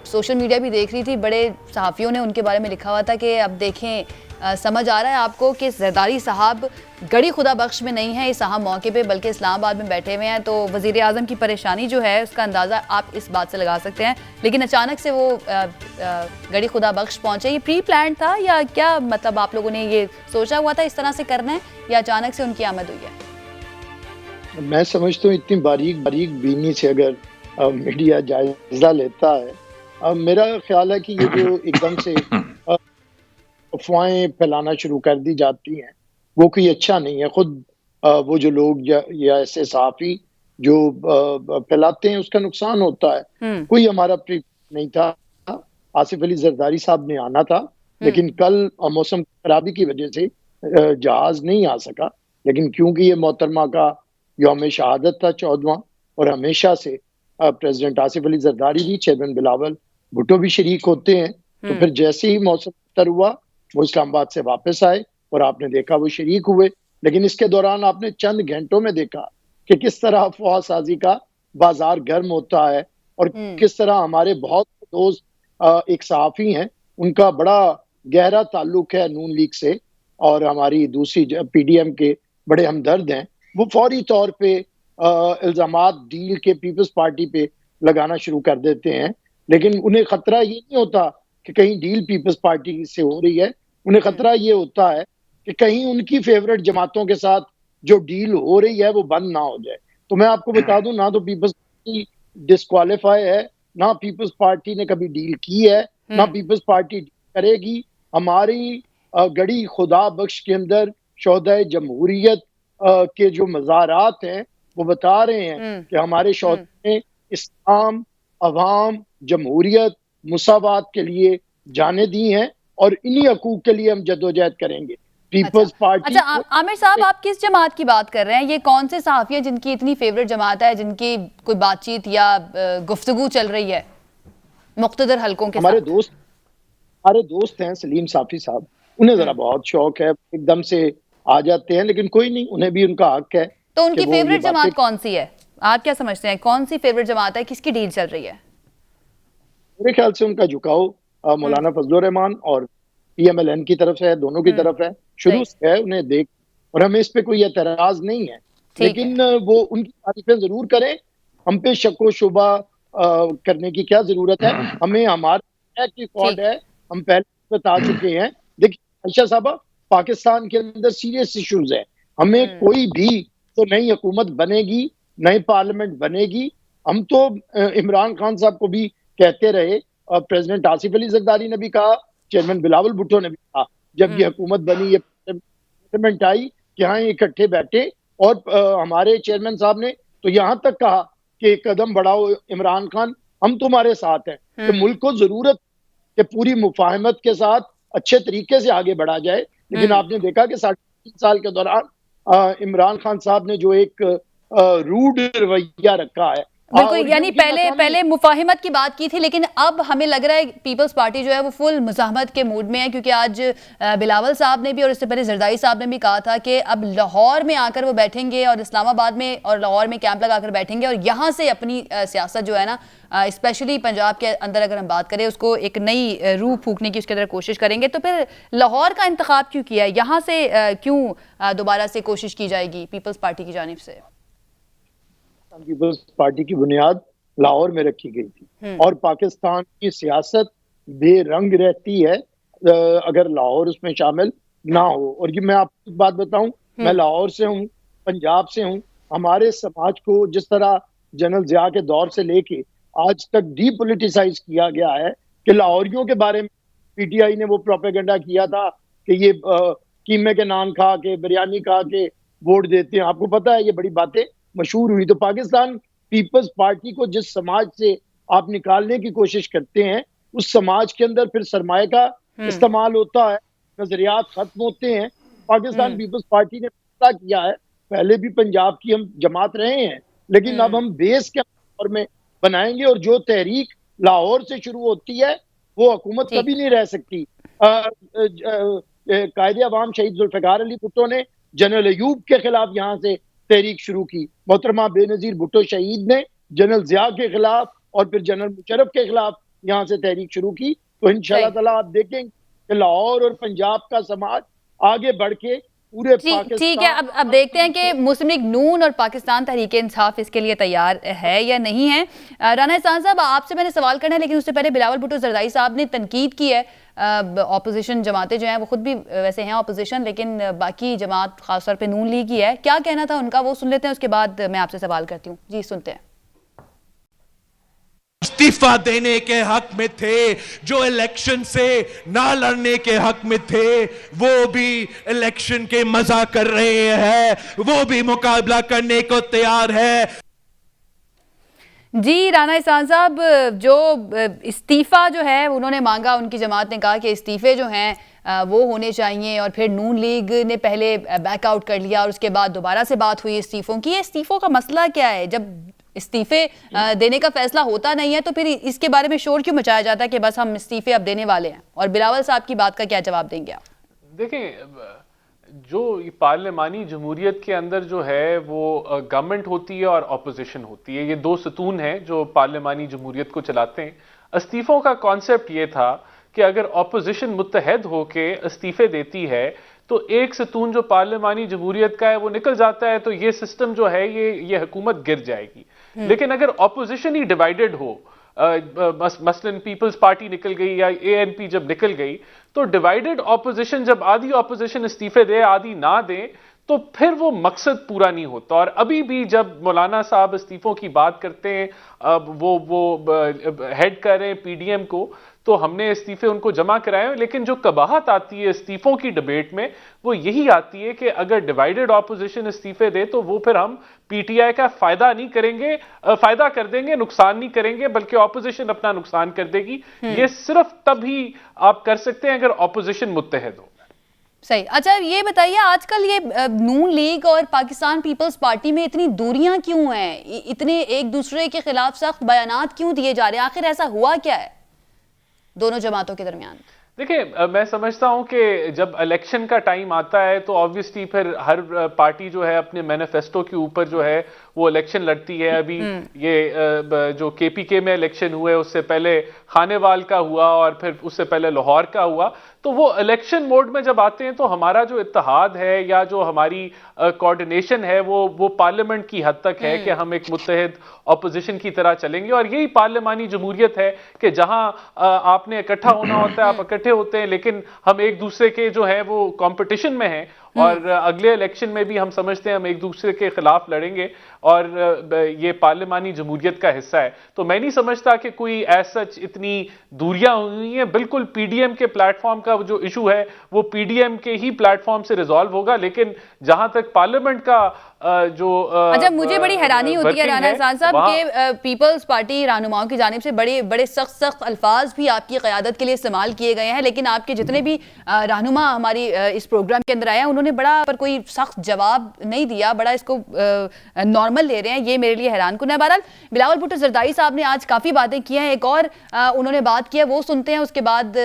सोशल मीडिया भी देख रही थी, बड़े सहाफ़ियों ने उनके बारे में लिखा हुआ था कि अब देखें, समझ आ रहा है आपको कि जरदारी साहब गड़ी खुदा बख्श में नहीं है इस अहम मौके पे, बल्कि इस्लामाबाद में बैठे हुए हैं। तो वज़ीर आज़म की परेशानी जो है उसका अंदाज़ा आप इस बात से लगा सकते हैं। लेकिन अचानक से वो गड़ी खुदा बख्श पहुँचे, ये प्री प्लान था या क्या? मतलब आप लोगों ने ये सोचा हुआ था इस तरह से करना है, या अचानक से उनकी आमद हुई है? मैं समझता हूँ इतनी बारीक बीनी से अगर मीडिया जायजा लेता है, मेरा ख्याल है कि ये जो एकदम से अफवाहें फैलाना शुरू कर दी जाती हैं वो कोई अच्छा नहीं है। खुद वो जो लोग या ऐसे सहाफ़ी जो फैलाते हैं उसका नुकसान होता है। कोई हमारा प्री नहीं था, आसिफ अली जरदारी साहब ने आना था, लेकिन कल मौसम खराबी की वजह से जहाज नहीं आ सका। लेकिन क्योंकि ये मोहतरमा का यौम शहादत था 14वां, और हमेशा से प्रेसिडेंट आसिफ अली जरदारी भी, चेयरमैन बिलावल भुट्टो भी शरीक होते हैं, तो फिर जैसे ही मौसम बेहतर हुआ वो इस्लामाबाद से वापस आए और आपने देखा वो शरीक हुए। लेकिन इसके दौरान आपने चंद घंटों में देखा कि किस तरह अफवाह साजी का बाजार गर्म होता है, और किस तरह हमारे बहुत दोस्त एक सहाफ़ी हैं, उनका बड़ा गहरा ताल्लुक है नून लीग से, और हमारी दूसरी PDM के बड़े हमदर्द हैं, वो फौरी तौर पे इल्जामात डील के पीपल्स पार्टी पे लगाना शुरू कर देते हैं। लेकिन उन्हें खतरा ये नहीं होता कि कहीं डील पीपल्स पार्टी से हो रही है, उन्हें खतरा ये होता है कि कहीं उनकी फेवरेट जमातों के साथ जो डील हो रही है वो बंद ना हो जाए। तो मैं आपको बता दूं, ना तो पीपल्स पार्टी डिस्क्वालीफाई है, ना पीपल्स पार्टी ने कभी डील की है, ना पीपल्स पार्टी करेगी। हमारी गड़ी खुदा बख्श के अंदर शोहदाए जमहूरियत के जो मज़ारात हैं वो बता रहे हैं कि हमारे शोहदे ने इस्लाम, अवाम, जमहूरियत, मुसावात के लिए जाने दी हैं, और इन्हीं हकूक के लिए हम जद्दोजहद करेंगे। People's party. अच्छा आमिर साहब, आप किस जमात की बात कर रहे हैं? ये कौन से सहाफ़ी हैं जिनकी इतनी फेवरेट जमात है, जिनकी कोई बातचीत या गुफ्तगू चल रही है मुख्तदर हलकों के साथ? हमारे दोस्त हैं सलीम साफी साहब, उन्हें जरा बहुत शौक है, एकदम से आ जाते हैं, लेकिन कोई नहीं, उन्हें भी उनका हक है। तो उनकी फेवरेट जमात कौन सी है? आप क्या समझते हैं, कौन सी फेवरेट जमात है, किसकी डील चल रही है? मेरे ख्याल से उनका झुकाव मौलाना फजलुर रहमान और PMLN की तरफ से है, दोनों की तरफ है, शुरू से है उन्हें देख, और हमें इस पे कोई एतराज नहीं है। लेकिन वो उनकी तारीफें जरूर करें, हम पे शक व शुबा करने की क्या जरूरत है? हमें हमारा रिकॉर्ड है, हम पहले बता चुके हैं। देखिए आयशा साहबा, पाकिस्तान के अंदर सीरियस इश्यूज है, हमें कोई भी तो नई हुकूमत बनेगी, नई पार्लियामेंट बनेगी, हम तो इमरान खान साहब को भी कहते रहे, प्रेसिडेंट आसिफ अली जरदारी ने भी कहा, चेयरमैन बिलावल भुट्टो ने भी कहा, जब ये हुकूमत बनी, ये पार्लियामेंट आई कि हाँ इकट्ठे बैठे, और हमारे चेयरमैन साहब ने तो यहाँ तक कहा कि कदम बढ़ाओ इमरान खान, हम तुम्हारे साथ हैं, कि मुल्क को जरूरत कि पूरी मुफाहमत के साथ अच्छे तरीके से आगे बढ़ा जाए। लेकिन आपने देखा कि 3.5 साल के दौरान इमरान खान साहब ने जो एक रूड रवैया रखा है, बिल्कुल, यानी पहले मुफाहिमत की बात की थी, लेकिन अब हमें लग रहा है पीपल्स पार्टी जो है वो फुल मुज़ाहमत के मूड में है, क्योंकि आज बिलावल साहब ने भी और इससे पहले जरदारी साहब ने भी कहा था कि अब लाहौर में आकर वो बैठेंगे, और इस्लामाबाद में और लाहौर में कैंप लगाकर बैठेंगे, और यहाँ से अपनी सियासत जो है ना, स्पेशली पंजाब के अंदर अगर हम बात करें, उसको एक नई रूह फूकने की उसके अंदर कोशिश करेंगे। तो फिर लाहौर का इंतखाब क्यों किया है? यहाँ से क्यों दोबारा से कोशिश की जाएगी पीपल्स पार्टी की जानिब से? पीपल्स पार्टी की बुनियाद लाहौर में रखी गई थी, और पाकिस्तान की सियासत बेरंग रहती है अगर लाहौर उसमें शामिल ना हो। और ये मैं आपको एक बात बताऊं, मैं लाहौर से हूं, पंजाब से हूं। हमारे समाज को जिस तरह जनरल जिया के दौर से लेके आज तक डीपोलिटिसाइज किया गया है कि लाहौरियों के बारे में पीटीआई ने वो प्रोपेगेंडा किया था कि ये कीमे के नान खा के, बिरयानी खा के वोट देते हैं। आपको पता है ये बड़ी बातें मशहूर हुई। तो पाकिस्तान पीपल्स पार्टी को जिस समाज से आप निकालने की कोशिश करते हैं, उस समाज के अंदर फिर सरमाए का इस्तेमाल होता है, नजरियात खत्म होते हैं। पाकिस्तान पीपल्स पार्टी ने फैसला किया है, पहले भी पंजाब की हम जमात रहे हैं, लेकिन अब हम बेस के तौर में बनाएंगे और जो तहरीक लाहौर से शुरू होती है वो हुकूमत कभी नहीं रह सकती। कायदे अवाम शहीद जुल्फिकार अली भुट्टो ने जनरल अयूब के खिलाफ यहाँ से तहरीक शुरू की, मोहतरमा बेनजीर भुट्टो शहीद ने जनरल जिया के खिलाफ और फिर जनरल मुशर्रफ के खिलाफ यहाँ से तहरीक शुरू की। तो इंशाअल्लाह ताला आप देखेंगे कि लाहौर और पंजाब का समाज आगे बढ़ के पूरे पाकिस्तान। ठीक है, अब देखते हैं कि मुस्लिम लीग नून और पाकिस्तान तहरीक इंसाफ इसके लिए तैयार है या नहीं है। राना एहसान साहब, आपसे मैंने सवाल करना है, लेकिन उससे पहले बिलावल भुट्टो जरदारी साहब ने तनकीद की है। ऑपोजिशन जमातें जो हैं वो खुद भी वैसे हैं ऑपोजिशन, लेकिन बाकी जमात खासतौर पे नून लीग ही है, क्या कहना था उनका वो सुन लेते हैं, उसके बाद मैं आपसे सवाल करती हूँ। जी सुनते हैं। इस्तीफा देने के हक में थे, जो इलेक्शन से ना लड़ने के हक में थे, वो भी इलेक्शन के मजा कर रहे हैं, वो भी मुकाबला करने को तैयार है। जी राना एहसान साहब, जो इस्तीफा जो है उन्होंने मांगा, उनकी जमात ने कहा कि इस्तीफे जो हैं वो होने चाहिए, और फिर नून लीग ने पहले बैकआउट कर लिया और उसके बाद दोबारा से बात हुई इस्तीफों की। ये इस्तीफों का मसला क्या है? जब इस्तीफे देने का फैसला होता नहीं है तो फिर इसके बारे में शोर क्यों मचाया जाता है कि बस हम इस्तीफे अब देने वाले हैं? और बिलावल साहब की बात का क्या जवाब देंगे आप? देखें, जो पार्लिमानी जमहूरियत के अंदर जो है वो गवर्नमेंट होती है और ऑपोजिशन होती है, ये दो सतून हैं जो पार्लिमानी जमहूरियत को चलाते हैं। इस्तीफों का कॉन्सेप्ट ये था कि अगर ऑपोजिशन मुत्तहद होके इस्तीफे देती है तो एक सतून जो पार्लिमानी जमहूरियत का है वो निकल जाता है, तो ये सिस्टम जो है ये हुकूमत गिर जाएगी। लेकिन अगर ऑपोजिशन ही डिवाइडेड हो, मसलन पीपल्स पार्टी निकल गई या एएनपी जब निकल गई, तो डिवाइडेड ऑपोजिशन जब आधी ऑपोजिशन इस्तीफे दे आधी ना दे तो फिर वो मकसद पूरा नहीं होता। और अभी भी जब मौलाना साहब इस्तीफों की बात करते हैं, वो हेड कर रहे हैं पीडीएम को, तो हमने इस्तीफे उनको जमा कराए, लेकिन जो कबाहत आती है इस्तीफों की डिबेट में वो यही आती है कि अगर डिवाइडेड ऑपोजिशन इस्तीफे दे तो वो फिर हम पीटीआई का फायदा नहीं करेंगे, फायदा कर देंगे, नुकसान नहीं करेंगे, बल्कि ऑपोजिशन अपना नुकसान कर देगी। ये सिर्फ तभी आप कर सकते हैं अगर ऑपोजिशन मुत्तहद हो। सही। अच्छा ये बताइए, आजकल ये नून लीग और पाकिस्तान पीपल्स पार्टी में इतनी दूरियां क्यों हैं? इतने एक दूसरे के खिलाफ सख्त बयानात क्यों दिए जा रहे हैं? आखिर ऐसा हुआ क्या है दोनों जमातों के दरमियान? देखिए, मैं समझता हूं कि जब इलेक्शन का टाइम आता है तो ऑब्वियसली फिर हर पार्टी जो है अपने मैनिफेस्टो के ऊपर जो है वो इलेक्शन लड़ती है। अभी ये जो केपीके में इलेक्शन हुए, उससे पहले खानेवाल का हुआ और फिर उससे पहले लाहौर का हुआ। तो वो इलेक्शन मोड में जब आते हैं तो हमारा जो इत्तेहाद है या जो हमारी कोऑर्डिनेशन है वो पार्लियामेंट की हद तक है कि हम एक मुत्तहिद ऑपोजिशन की तरह चलेंगे। और यही पार्लियामानी जमहूरियत है कि जहां आपने इकट्ठा होना होता है आप इकट्ठे होते हैं, लेकिन हम एक दूसरे के जो है वो कंपटीशन में हैं और अगले इलेक्शन में भी हम समझते हैं हम एक दूसरे के खिलाफ लड़ेंगे और ये पार्लियामानी जमहूरियत का हिस्सा है। तो मैं नहीं समझता कि कोई ऐसा इतनी दूरियां हुई हैं। बिल्कुल पीडीएम के प्लेटफॉर्म का जो इशू है वो पीडीएम के ही प्लेटफॉर्म से रिजॉल्व होगा, लेकिन जहां तक पार्लियामेंट का जो अच्छा, मुझे बड़ी हैरानी होती है राना एहसान साहब के पीपल्स पार्टी रहनुमाओं की जानिब से बड़े बड़े सख्त अल्फाज भी आपकी क़यादत के लिए इस्तेमाल किए गए हैं, लेकिन आपके जितने भी रहनुमा हमारी इस प्रोग्राम के अंदर आए हैं उन्होंने बड़ा पर कोई सख्त जवाब नहीं दिया, बड़ा इसको नॉर्मल ले रहे हैं। ये मेरे लिए हैरान कुन है। बहरहाल बिलावल भुट्टो जरदारी साहब ने आज काफ़ी बातें की हैं, एक और उन्होंने बात की है वो सुनते हैं, उसके बाद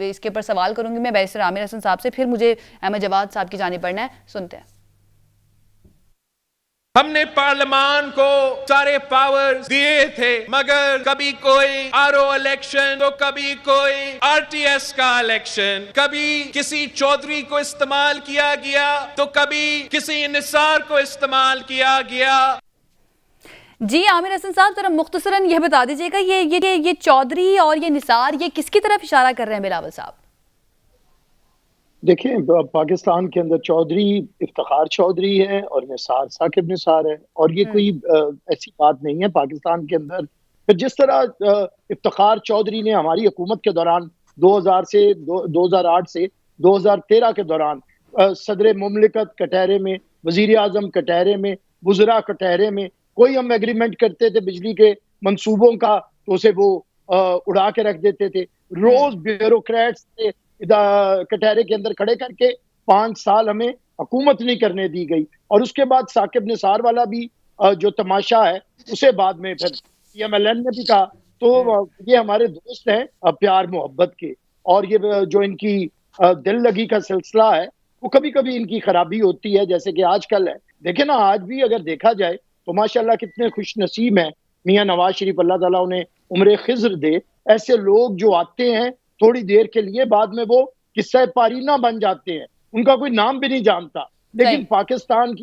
इसके ऊपर सवाल करूंगी मैं बैरिस्टर आमिर हसन साहब से, फिर मुझे अहमद जवाद साहब की जानिब बढ़ना है। सुनते हैं। हमने पार्लियामान को सारे पावर्स दिए थे, मगर कभी कोई आरओ इलेक्शन तो कभी कोई आरटीएस का इलेक्शन, कभी किसी चौधरी को इस्तेमाल किया गया तो कभी किसी निसार को इस्तेमाल किया गया। जी आमिर हसन साहब, जरा मुख्तसरन यह बता दीजिएगा, ये चौधरी और ये निसार, ये किसकी तरफ इशारा कर रहे हैं बिलावल साहब? देखिए, पाकिस्तान के अंदर चौधरी इफ्तिखार चौधरी है और निसार साकिब निसार है, और ये कोई ऐसी बात नहीं है पाकिस्तान के अंदर। फिर जिस तरह इफ्तिखार चौधरी ने हमारी हुकूमत के दौरान 2008 से 2013 के दौरान सदर मुमलिकत कटहरे में, वजीर आजम कटहरे में, वज़रा कटहरे में कोई हम एग्रीमेंट करते थे बिजली के मंसूबों का, तो उसे वो उड़ा के रख देते थे। रोज ब्यूरोक्रेट्स से कटहरे के अंदर खड़े करके 5 साल हमें हुकूमत नहीं करने दी गई। और उसके बाद साकिब निसार वाला भी जो तमाशा है, उसे बाद में फिर PMLN ने भी कहा। तो ये हमारे दोस्त हैं प्यार मोहब्बत के, और ये जो इनकी दिल लगी का सिलसिला है, वो कभी कभी इनकी खराबी होती है, जैसे कि आजकल है। देखे ना, आज भी अगर देखा जाए तो माशाल्लाह कितने खुश नसीब हैं मियां नवाज शरीफ, अल्लाह ताला उन्हें उम्र खिज्र दे। ऐसे लोग जो आते हैं थोड़ी देर के लिए, बाद में वो किस्सा पारीना बन जाते हैं, उनका कोई नाम भी नहीं जानता। लेकिन पाकिस्तान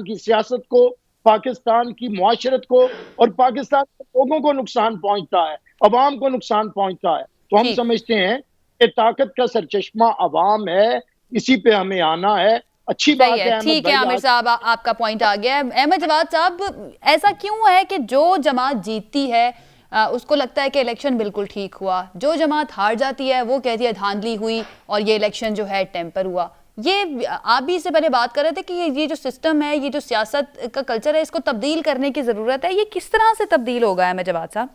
की सियासत को, पाकिस्तान की मुआशरत को और पाकिस्तान के लोगों को नुकसान पहुंचता है, अवाम को नुकसान पहुंचता है। तो हम समझते हैं कि ताकत का सरचश्मा अवाम है, इसी पे हमें आना है। अच्छी बात है। ठीक है आमिर साहब, आपका पॉइंट आ गया है। अहमद जवाद साहब, ऐसा क्यों है कि जो जमात जीतती है उसको लगता है कि इलेक्शन बिल्कुल ठीक हुआ, जो जमात हार जाती है वो कहती है धांधली हुई और ये इलेक्शन जो है टेम्पर हुआ? ये आप भी इससे पहले बात कर रहे थे कि ये जो सिस्टम है, ये जो सियासत का कल्चर है, इसको तब्दील करने की जरूरत है। ये किस तरह से तब्दील होगा अहमद जवाद साहब?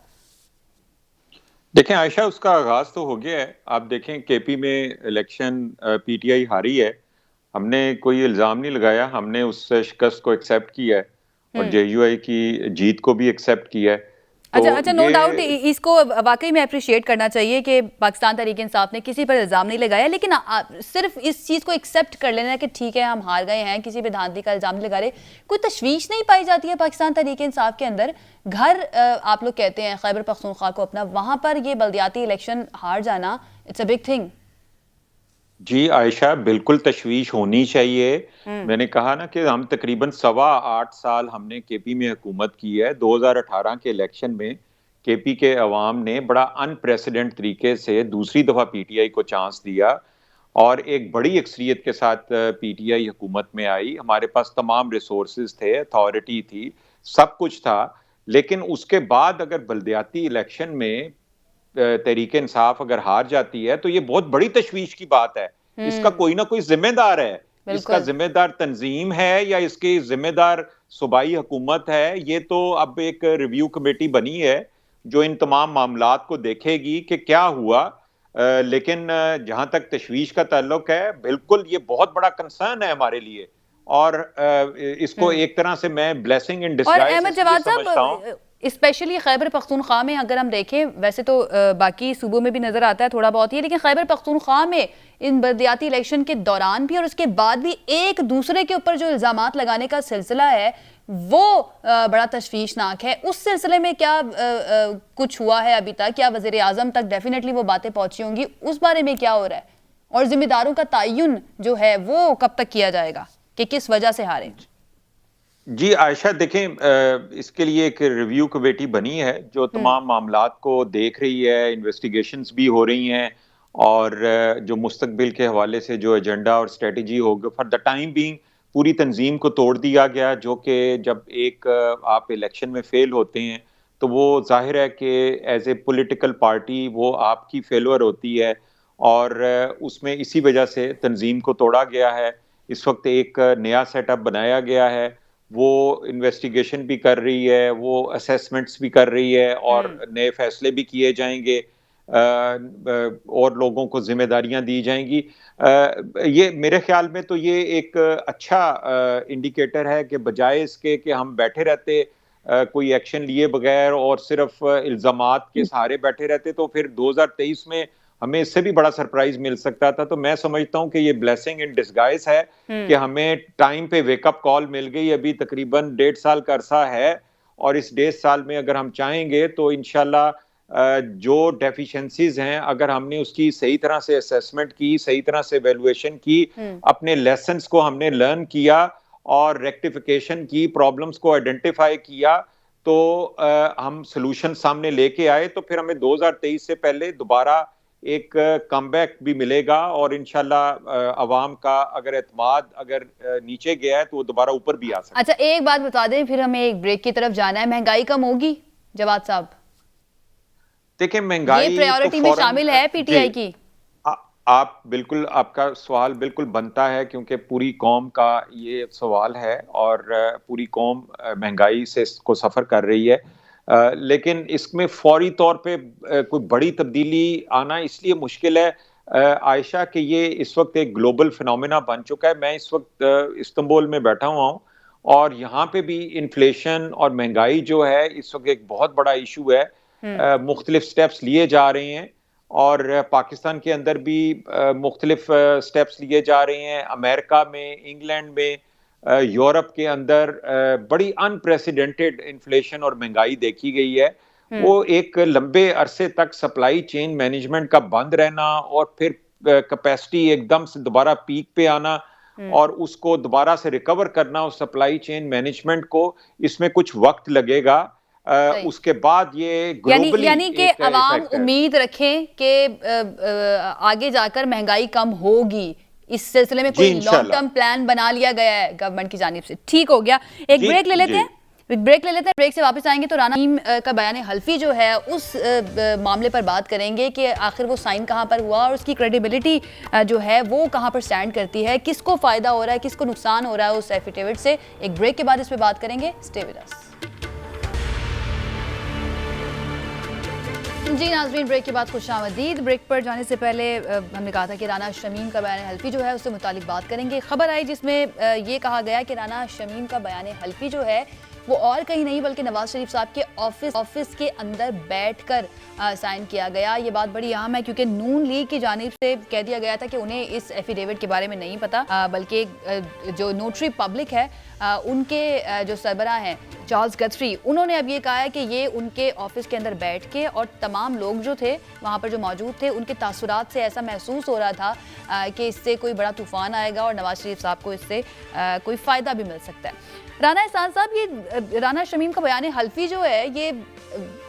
देखें आयशा, उसका आगाज तो हो गया है। आप देखें केपी में इलेक्शन PTI हारी है, हमने कोई इल्जाम नहीं लगाया, हमने उस शिकस्त को एक्सेप्ट किया है और JUI की जीत को भी एक्सेप्ट किया है। अच्छा, नो डाउट, इसको वाकई में अप्रिशिएट करना चाहिए कि पाकिस्तान तहरीक इंसाफ ने किसी पर इल्जाम नहीं लगाया, लेकिन सिर्फ इस चीज़ को एक्सेप्ट कर लेना कि ठीक है हम हार गए हैं, किसी पे धांधली का इल्जाम नहीं लगा रहे, कोई तशवीश नहीं पाई जाती है पाकिस्तान तहरीक इंसाफ के अंदर? घर आप लोग कहते हैं खैबर पख्तूनख्वा को अपना, वहां पर ये बल्दियाती इलेक्शन हार जाना, इट्स अ बिग थिंग। जी आयशा, बिल्कुल तशवीश होनी चाहिए। मैंने कहा ना कि हम तकरीबन 8.25 साल हमने केपी में हुकूमत की है। 2018 के इलेक्शन में केपी के अवाम ने बड़ा अनप्रेसिडेंट तरीके से दूसरी दफा PTI को चांस दिया और एक बड़ी अक्सरियत के साथ PTI हुकूमत में आई। हमारे पास तमाम रिसोर्सेज थे, अथॉरिटी थी, सब कुछ था। लेकिन उसके बाद अगर बल्दियाती इलेक्शन में तहरीक इंसाफ अगर हार जाती है तो ये बहुत बड़ी तशवीश की बात है। इसका कोई ना कोई जिम्मेदार है, इसका जिम्मेदार तंजीम है या इसकी जिम्मेदार सूबाई हुकूमत है। ये तो अब एक रिव्यू कमेटी बनी है जो इन तमाम मामलात को देखेगी कि क्या हुआ। लेकिन जहां तक तशवीश का ताल्लुक है, बिल्कुल ये बहुत बड़ा कंसर्न है हमारे लिए और इसको एक तरह से मैं ब्लेसिंग इन डिस्गाइज समझता हूं। स्पेशली खैबर पख्तूनख्वा में अगर हम देखें, वैसे तो बाकी सूबों में भी नजर आता है थोड़ा बहुत ही, लेकिन खैबर पख्तूनख्वा में इन बल्दियाती इलेक्शन के दौरान भी और उसके बाद भी एक दूसरे के ऊपर जो इल्जामात लगाने का सिलसिला है वो बड़ा तशवीशनाक है। उस सिलसिले में क्या कुछ हुआ है अभी तक? क्या वज़ीर आज़म तक डेफिनेटली वो बातें पहुंची होंगी? उस बारे में क्या हो रहा है और जिम्मेदारों का तयन जो है वो कब तक किया जाएगा कि किस वजह से हारे? जी आयशा, देखें, इसके लिए एक रिव्यू कमेटी बनी है जो तमाम मामलात को देख रही है, इन्वेस्टिगेशंस भी हो रही हैं और जो मुस्तकबिल के हवाले से जो एजेंडा और स्ट्रेटजी होगा, फॉर द टाइम बीइंग पूरी तंजीम को तोड़ दिया गया। जो कि जब एक आप इलेक्शन में फेल होते हैं तो वो जाहिर है कि एज ए पॉलिटिकल पार्टी वो आपकी फेलवर होती है और उसमें इसी वजह से तंजीम को तोड़ा गया है। इस वक्त एक नया सेटअप बनाया गया है, वो इन्वेस्टिगेशन भी कर रही है, वो असेसमेंट्स भी कर रही है और नए फैसले भी किए जाएंगे और लोगों को जिम्मेदारियां दी जाएंगी। ये मेरे ख्याल में तो ये एक अच्छा इंडिकेटर है कि बजाय इसके कि हम बैठे रहते कोई एक्शन लिए बगैर और सिर्फ इल्जामात के सहारे बैठे रहते, तो फिर 2023 में हमें इससे भी बड़ा सरप्राइज मिल सकता था। तो मैं समझता हूं कि ये ब्लेसिंग इन डिस्गाइज है कि हमें टाइम पे वेकअप कॉल मिल गई। अभी तकरीबन 1.5 साल का अरसा है और इस 1.5 साल में अगर हम चाहेंगे तो इंशाल्लाह जो डेफिशिएंसीज हैं, अगर हमने उसकी सही तरह से असेसमेंट की, सही तरह से वैल्यूएशन की, अपने लेसन्स को हमने लर्न किया और रेक्टिफिकेशन की, प्रॉब्लम्स को आइडेंटिफाई किया, तो हम सोल्यूशन सामने लेके आए, तो फिर हमें 2023 से पहले दोबारा एक कमबैक भी मिलेगा और इंशाल्लाह अवाम का अगर एतमाद अगर नीचे गया है तो वो दोबारा ऊपर भी आ सकता है। अच्छा, एक बात बता दें, फिर हमें एक ब्रेक की तरफ जाना है। महंगाई कम होगी जवाद साहब? देखिए, महंगाई ये प्रायोरिटी में शामिल है पीटीआई की? आप बिल्कुल, आपका सवाल बिल्कुल बनता है क्योंकि पूरी कौम का ये सवाल है और पूरी कौम महंगाई से को सफ़र कर रही है, लेकिन इसमें फौरी तौर पे कोई बड़ी तब्दीली आना इसलिए मुश्किल है आयशा कि ये इस वक्त एक ग्लोबल फिनोमेना बन चुका है। मैं इस वक्त इस्तांबुल में बैठा हुआ हूँ और यहाँ पे भी इन्फ्लेशन और महंगाई जो है इस वक्त एक बहुत बड़ा इशू है। मुख्तलिफ स्टेप्स लिए जा रहे हैं और पाकिस्तान के अंदर भी मुख्तलिफ स्टेप्स लिए जा रहे हैं। अमेरिका में, इंग्लैंड में, यूरोप के अंदर बड़ी अनप्रेसिडेंटेड इन्फ्लेशन और महंगाई देखी गई है। वो एक लंबे अरसे तक सप्लाई चेन मैनेजमेंट का बंद रहना और फिर कैपेसिटी एकदम से दोबारा पीक पे आना और उसको दोबारा से रिकवर करना उस सप्लाई चेन मैनेजमेंट को, इसमें कुछ वक्त लगेगा। उसके बाद ये ग्लोबली यानी कि अवाम उम्मीद रखें कि आगे जाकर महंगाई कम होगी। इस सिलसिले में कोई लॉन्ग टर्म प्लान बना लिया गया है गवर्नमेंट की जानिब से। ठीक हो गया, एक ब्रेक ले लेते हैं। ब्रेक से वापस आएंगे तो राना नईम का बयान हल्फी जो है उस मामले पर बात करेंगे कि आखिर वो साइन कहाँ पर हुआ और उसकी क्रेडिबिलिटी जो है वो कहाँ पर स्टैंड करती है, किसको फायदा हो रहा है, किसको नुकसान हो रहा है उस एफिडेविट से। एक ब्रेक के बाद इस पर बात करेंगे। Stay with us. जी नाज़रीन, ब्रेक के बाद खुशामदीद। ब्रेक पर जाने से पहले हमने कहा था कि राना शमीम का बयान हल्फी जो है उससे मुतालिक बात करेंगे। खबर आई जिसमें ये कहा गया कि राना शमीम का बयान हल्फी जो है वो और कहीं नहीं बल्कि नवाज शरीफ साहब के ऑफिस के अंदर बैठकर साइन किया गया। ये बात बड़ी अहम है क्योंकि नून लीग की जानिब से कह दिया गया था कि उन्हें इस एफिडेविट के बारे में नहीं पता, बल्कि जो नोटरी पब्लिक है उनके जो सरबराह हैं चार्ल्स गथरी, उन्होंने अब ये कहा है कि ये उनके ऑफिस के अंदर बैठ के और तमाम लोग जो थे वहाँ पर जो मौजूद थे उनके तासुरात से ऐसा महसूस हो रहा था कि इससे कोई बड़ा तूफान आएगा और नवाज शरीफ साहब को इससे कोई फ़ायदा भी मिल सकता है। राना एहसान साहब, ये राना शमीम का बयान हल्फी जो है ये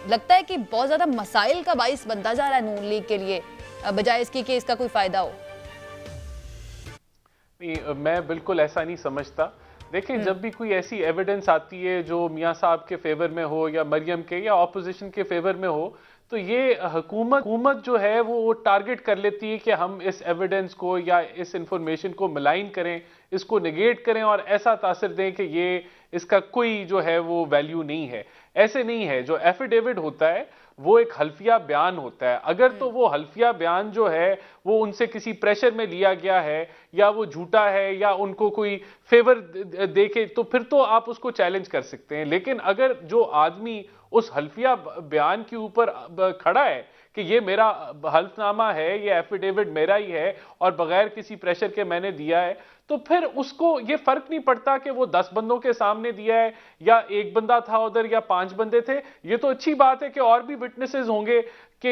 लगता है कि बहुत ज़्यादा मसाइल का बाइस बनता जा रहा है नून लीग के लिए, बजाय इसकी कि इसका कोई फ़ायदा हो। नहीं, मैं बिल्कुल ऐसा नहीं समझता। देखिए, जब भी कोई ऐसी एविडेंस आती है जो मियां साहब के फेवर में हो या मरियम के या ऑपोजिशन के फेवर में हो, तो ये हुकूमत जो है वो टारगेट कर लेती है कि हम इस एविडेंस को या इस इंफॉर्मेशन को मलाइन करें, इसको नेगेट करें और ऐसा तासर दें कि ये इसका कोई जो है वो वैल्यू नहीं है। ऐसे नहीं है। जो एफिडेविट होता है वो एक हल्फिया बयान होता है। अगर तो वो हल्फिया बयान जो है वो उनसे किसी प्रेशर में लिया गया है या वो झूठा है या उनको कोई फेवर देके, तो फिर तो आप उसको चैलेंज कर सकते हैं। लेकिन अगर जो आदमी उस हल्फिया बयान के ऊपर खड़ा है कि ये मेरा हल्फनामा है, ये एफिडेविट मेरा ही है और बगैर किसी प्रेशर के मैंने दिया है, तो फिर उसको ये फर्क नहीं पड़ता कि वो 10 बंदों के सामने दिया है या एक बंदा था उधर या 5 बंदे थे। ये तो अच्छी बात है कि और भी विटनेसेस होंगे कि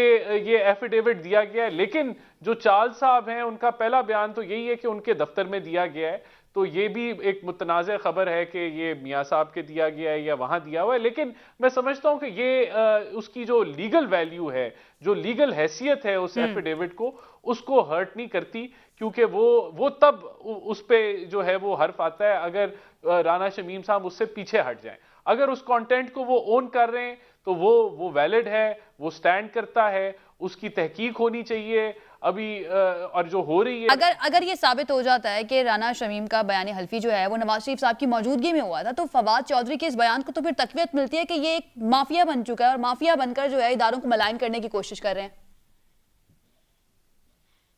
ये एफिडेविट दिया गया है। लेकिन जो चार्ल्स साहब हैं उनका पहला बयान तो यही है कि उनके दफ्तर में दिया गया है, तो ये भी एक मुतनाज़ खबर है कि ये मियां साहब के दिया गया है या वहां दिया हुआ है। लेकिन मैं समझता हूं कि ये उसकी जो लीगल वैल्यू है, जो लीगल हैसियत है उस एफिडेविट को, उसको हर्ट नहीं करती, क्योंकि वो तब उस पे जो है वो हर्फ आता है अगर राना शमीम साहब उससे पीछे हट जाएं। अगर उस कंटेंट को वो ओन कर रहे हैं तो वो वैलिड है, वो स्टैंड करता है, उसकी तहकीक होनी चाहिए अभी और जो हो रही है। अगर ये साबित हो जाता है कि राना शमीम का बयान हल्फी जो है वो नवाज शरीफ साहब की मौजूदगी में हुआ था, तो फवाद चौधरी के इस बयान को तो फिर तकवीत मिलती है कि ये एक माफिया बन चुका है और माफिया बनकर जो है इदारों को मलाइन करने की कोशिश कर रहे हैं।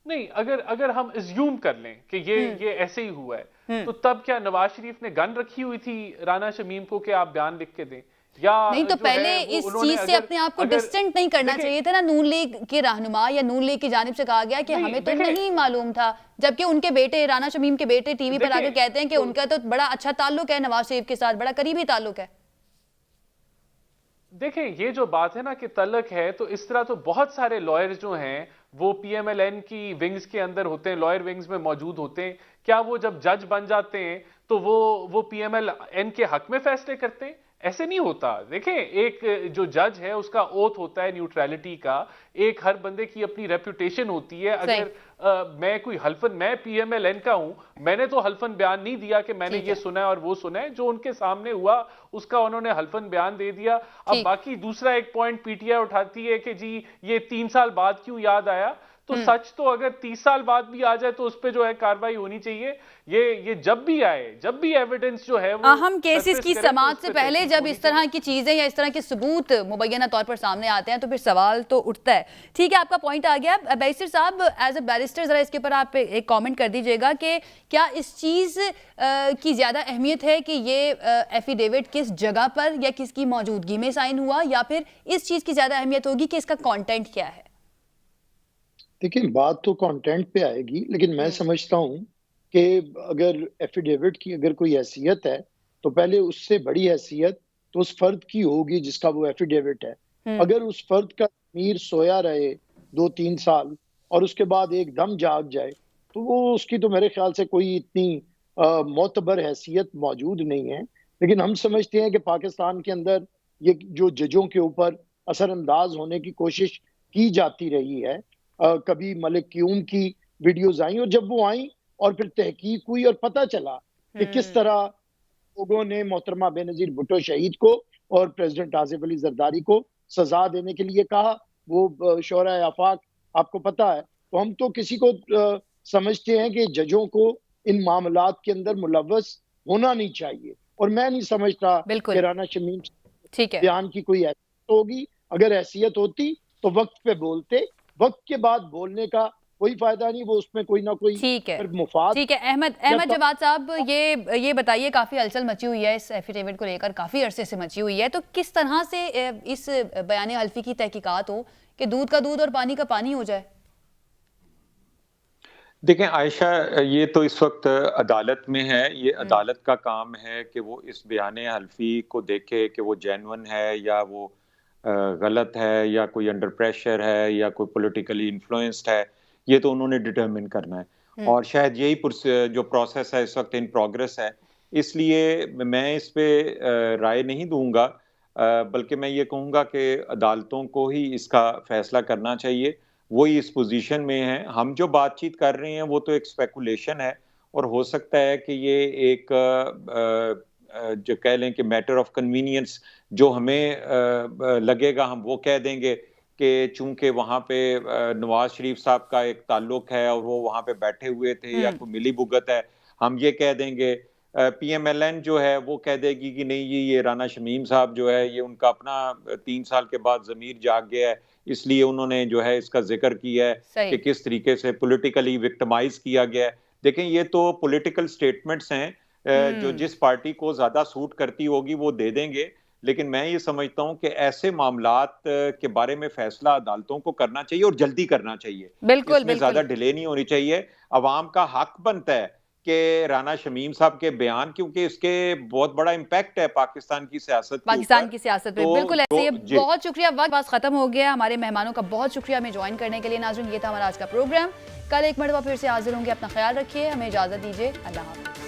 नहीं, अगर हम अज्यूम कर लें कि ये ऐसे ही हुआ है, तो तब क्या नवाज शरीफ ने गन रखी हुई थी राना शमीम को कि आप बयान लिख के दें? या नहीं, तो पहले इस चीज से अपने आप को डिस्टेंट नहीं करना चाहिए था ना। नून लीग के रहनुमा या नून लीग की जानिब से कहा गया कि हमें तो नहीं मालूम था, जबकि उनके बेटे राना शमीम के बेटे टीवी पर आकर कहते हैं कि उनका तो बड़ा अच्छा ताल्लुक है नवाज शरीफ के साथ, बड़ा करीबी ताल्लुक है। देखें, ये जो बात है ना कि तल्लक है, तो इस तरह तो बहुत सारे लॉयर्स जो हैं वो पीएमएलएन की विंग्स के अंदर होते हैं, लॉयर विंग्स में मौजूद होते हैं। क्या वो जब जज बन जाते हैं तो वो PMLN के हक में फैसले करते हैं? ऐसे नहीं होता। देखें, एक जो जज है उसका ओथ होता है न्यूट्रलिटी का, एक हर बंदे की अपनी रेपुटेशन होती है। अगर मैं PMLN का हूं, मैंने तो हल्फन बयान नहीं दिया कि मैंने ये सुना है और वो सुना है, जो उनके सामने हुआ उसका उन्होंने हल्फन बयान दे दिया। अब बाकी दूसरा एक पॉइंट PTI उठाती है कि जी ये 3 साल बाद क्यों याद आया, तो सच तो अगर 30 साल बाद भी आ जाए तो उस पे जो है कार्रवाई होनी चाहिए। ये जब भी आए, जब भी एविडेंस जो है वो अहम केसेस की समाअत से पहले जब इस तरह की चीजें या इस तरह के सबूत मुबैना तौर पर सामने आते हैं तो फिर सवाल तो उठता है। ठीक है, आपका पॉइंट आ गया। बैरिस्टर साहब, एज ए बैरिस्टर जरा इसके ऊपर आप एक कमेंट कर दीजिएगा कि क्या इस चीज की ज्यादा अहमियत है कि ये एफिडेविट किस जगह पर या किसकी मौजूदगी में साइन हुआ, या फिर इस चीज की ज्यादा अहमियत होगी कि इसका कंटेंट क्या है? देखिए, बात तो कंटेंट पे आएगी, लेकिन मैं समझता हूं कि अगर एफिडेविट की अगर कोई हैसियत है तो पहले उससे बड़ी हैसियत तो उस फर्द की होगी जिसका वो एफिडेविट है। अगर उस फर्द का ज़मीर सोया रहे 2-3 साल और उसके बाद एकदम जाग जाए तो वो उसकी तो मेरे ख्याल से कोई इतनी मोतबर हैसियत मौजूद नहीं है। लेकिन हम समझते हैं कि पाकिस्तान के अंदर ये जो जजों के ऊपर असरअंदाज होने की कोशिश की जाती रही है, कभी मलिक क्यूम की वीडियोस आई और जब वो आई और फिर तहकीक हुई और पता चला कि किस तरह लोगों ने मोहतरमा बेनजीर भुट्टो शहीद को और प्रेसिडेंट आसिफ अली जरदारी को सजा देने के लिए कहा, वो शोरा आफाक आपको पता है। तो हम तो किसी को समझते हैं कि जजों को इन मामलात के अंदर मुलव्वस होना नहीं चाहिए, और मैं नहीं समझता कि राना शमीम बयान की कोई हैसियत होगी। अगर हैसियत होती तो वक्त पे बोलते, वक्त के बाद बोलने का कोई फायदा नहीं, वो उसमें कोई ना कोई मुफाद। ठीक है, अहमद जवाद साहब, ये बताइए, काफी हलचल मची हुई है इस एफिडेविट को लेकर, काफी अरसे से मची हुई है, तो किस तरह से इस बयान हल्फी की तहकीकात हो कि दूध का दूध और पानी का पानी हो जाए? देखें आयशा, ये तो इस वक्त अदालत में है, ये अदालत का काम है कि वो इस बयान हल्फी को देखे कि वो जेन्युइन है या वो गलत है या कोई अंडर प्रेशर है या कोई पॉलिटिकली इन्फ्लुएंस्ड है। ये तो उन्होंने डिटरमिन करना है, और शायद यही जो प्रोसेस है इस वक्त इन प्रोग्रेस है। इसलिए मैं इस पे राय नहीं दूंगा, बल्कि मैं ये कहूँगा कि अदालतों को ही इसका फैसला करना चाहिए, वही इस पोजीशन में है। हम जो बातचीत कर रहे हैं वो तो एक स्पेकुलेशन है, और हो सकता है कि ये एक जो कह लें कि मैटर ऑफ कन्वीनियंस जो हमें लगेगा हम वो कह देंगे कि चूंकि वहाँ पे नवाज शरीफ साहब का एक ताल्लुक है और वो वहाँ पे बैठे हुए थे या कोई मिली भुगत है, हम ये कह देंगे। PMLN जो है वो कह देगी कि नहीं ये राना शमीम साहब जो है ये उनका अपना 3 साल के बाद ज़मीर जाग गया है, इसलिए उन्होंने जो है इसका जिक्र किया है कि किस तरीके से पॉलिटिकली विक्टिमाइज किया गया है। देखें, ये तो पॉलिटिकल स्टेटमेंट्स हैं, जो जिस पार्टी को ज्यादा सूट करती होगी वो दे देंगे। लेकिन मैं ये समझता हूं कि ऐसे मामलात के बारे में फैसला अदालतों को करना चाहिए और जल्दी करना चाहिए। इसमें ज्यादा डिले नहीं होनी चाहिए। अवाम का हक बनता है कि राना शमीम साहब के बयान, क्योंकि इसके बहुत बड़ा इम्पैक्ट है पाकिस्तान की सियासत पे। बिल्कुल ऐसे ही। बहुत शुक्रिया, वक्त बस खत्म हो गया। हमारे मेहमानों का बहुत शुक्रिया हमें ज्वाइन करने के लिए। नाज़रीन, ये था हमारा आज का प्रोग्राम। कल एक मरतबा फिर से हाजिर होंगे। अपना ख्याल रखिए, हमें इजाजत दीजिए। अल्लाह हाफ़िज़।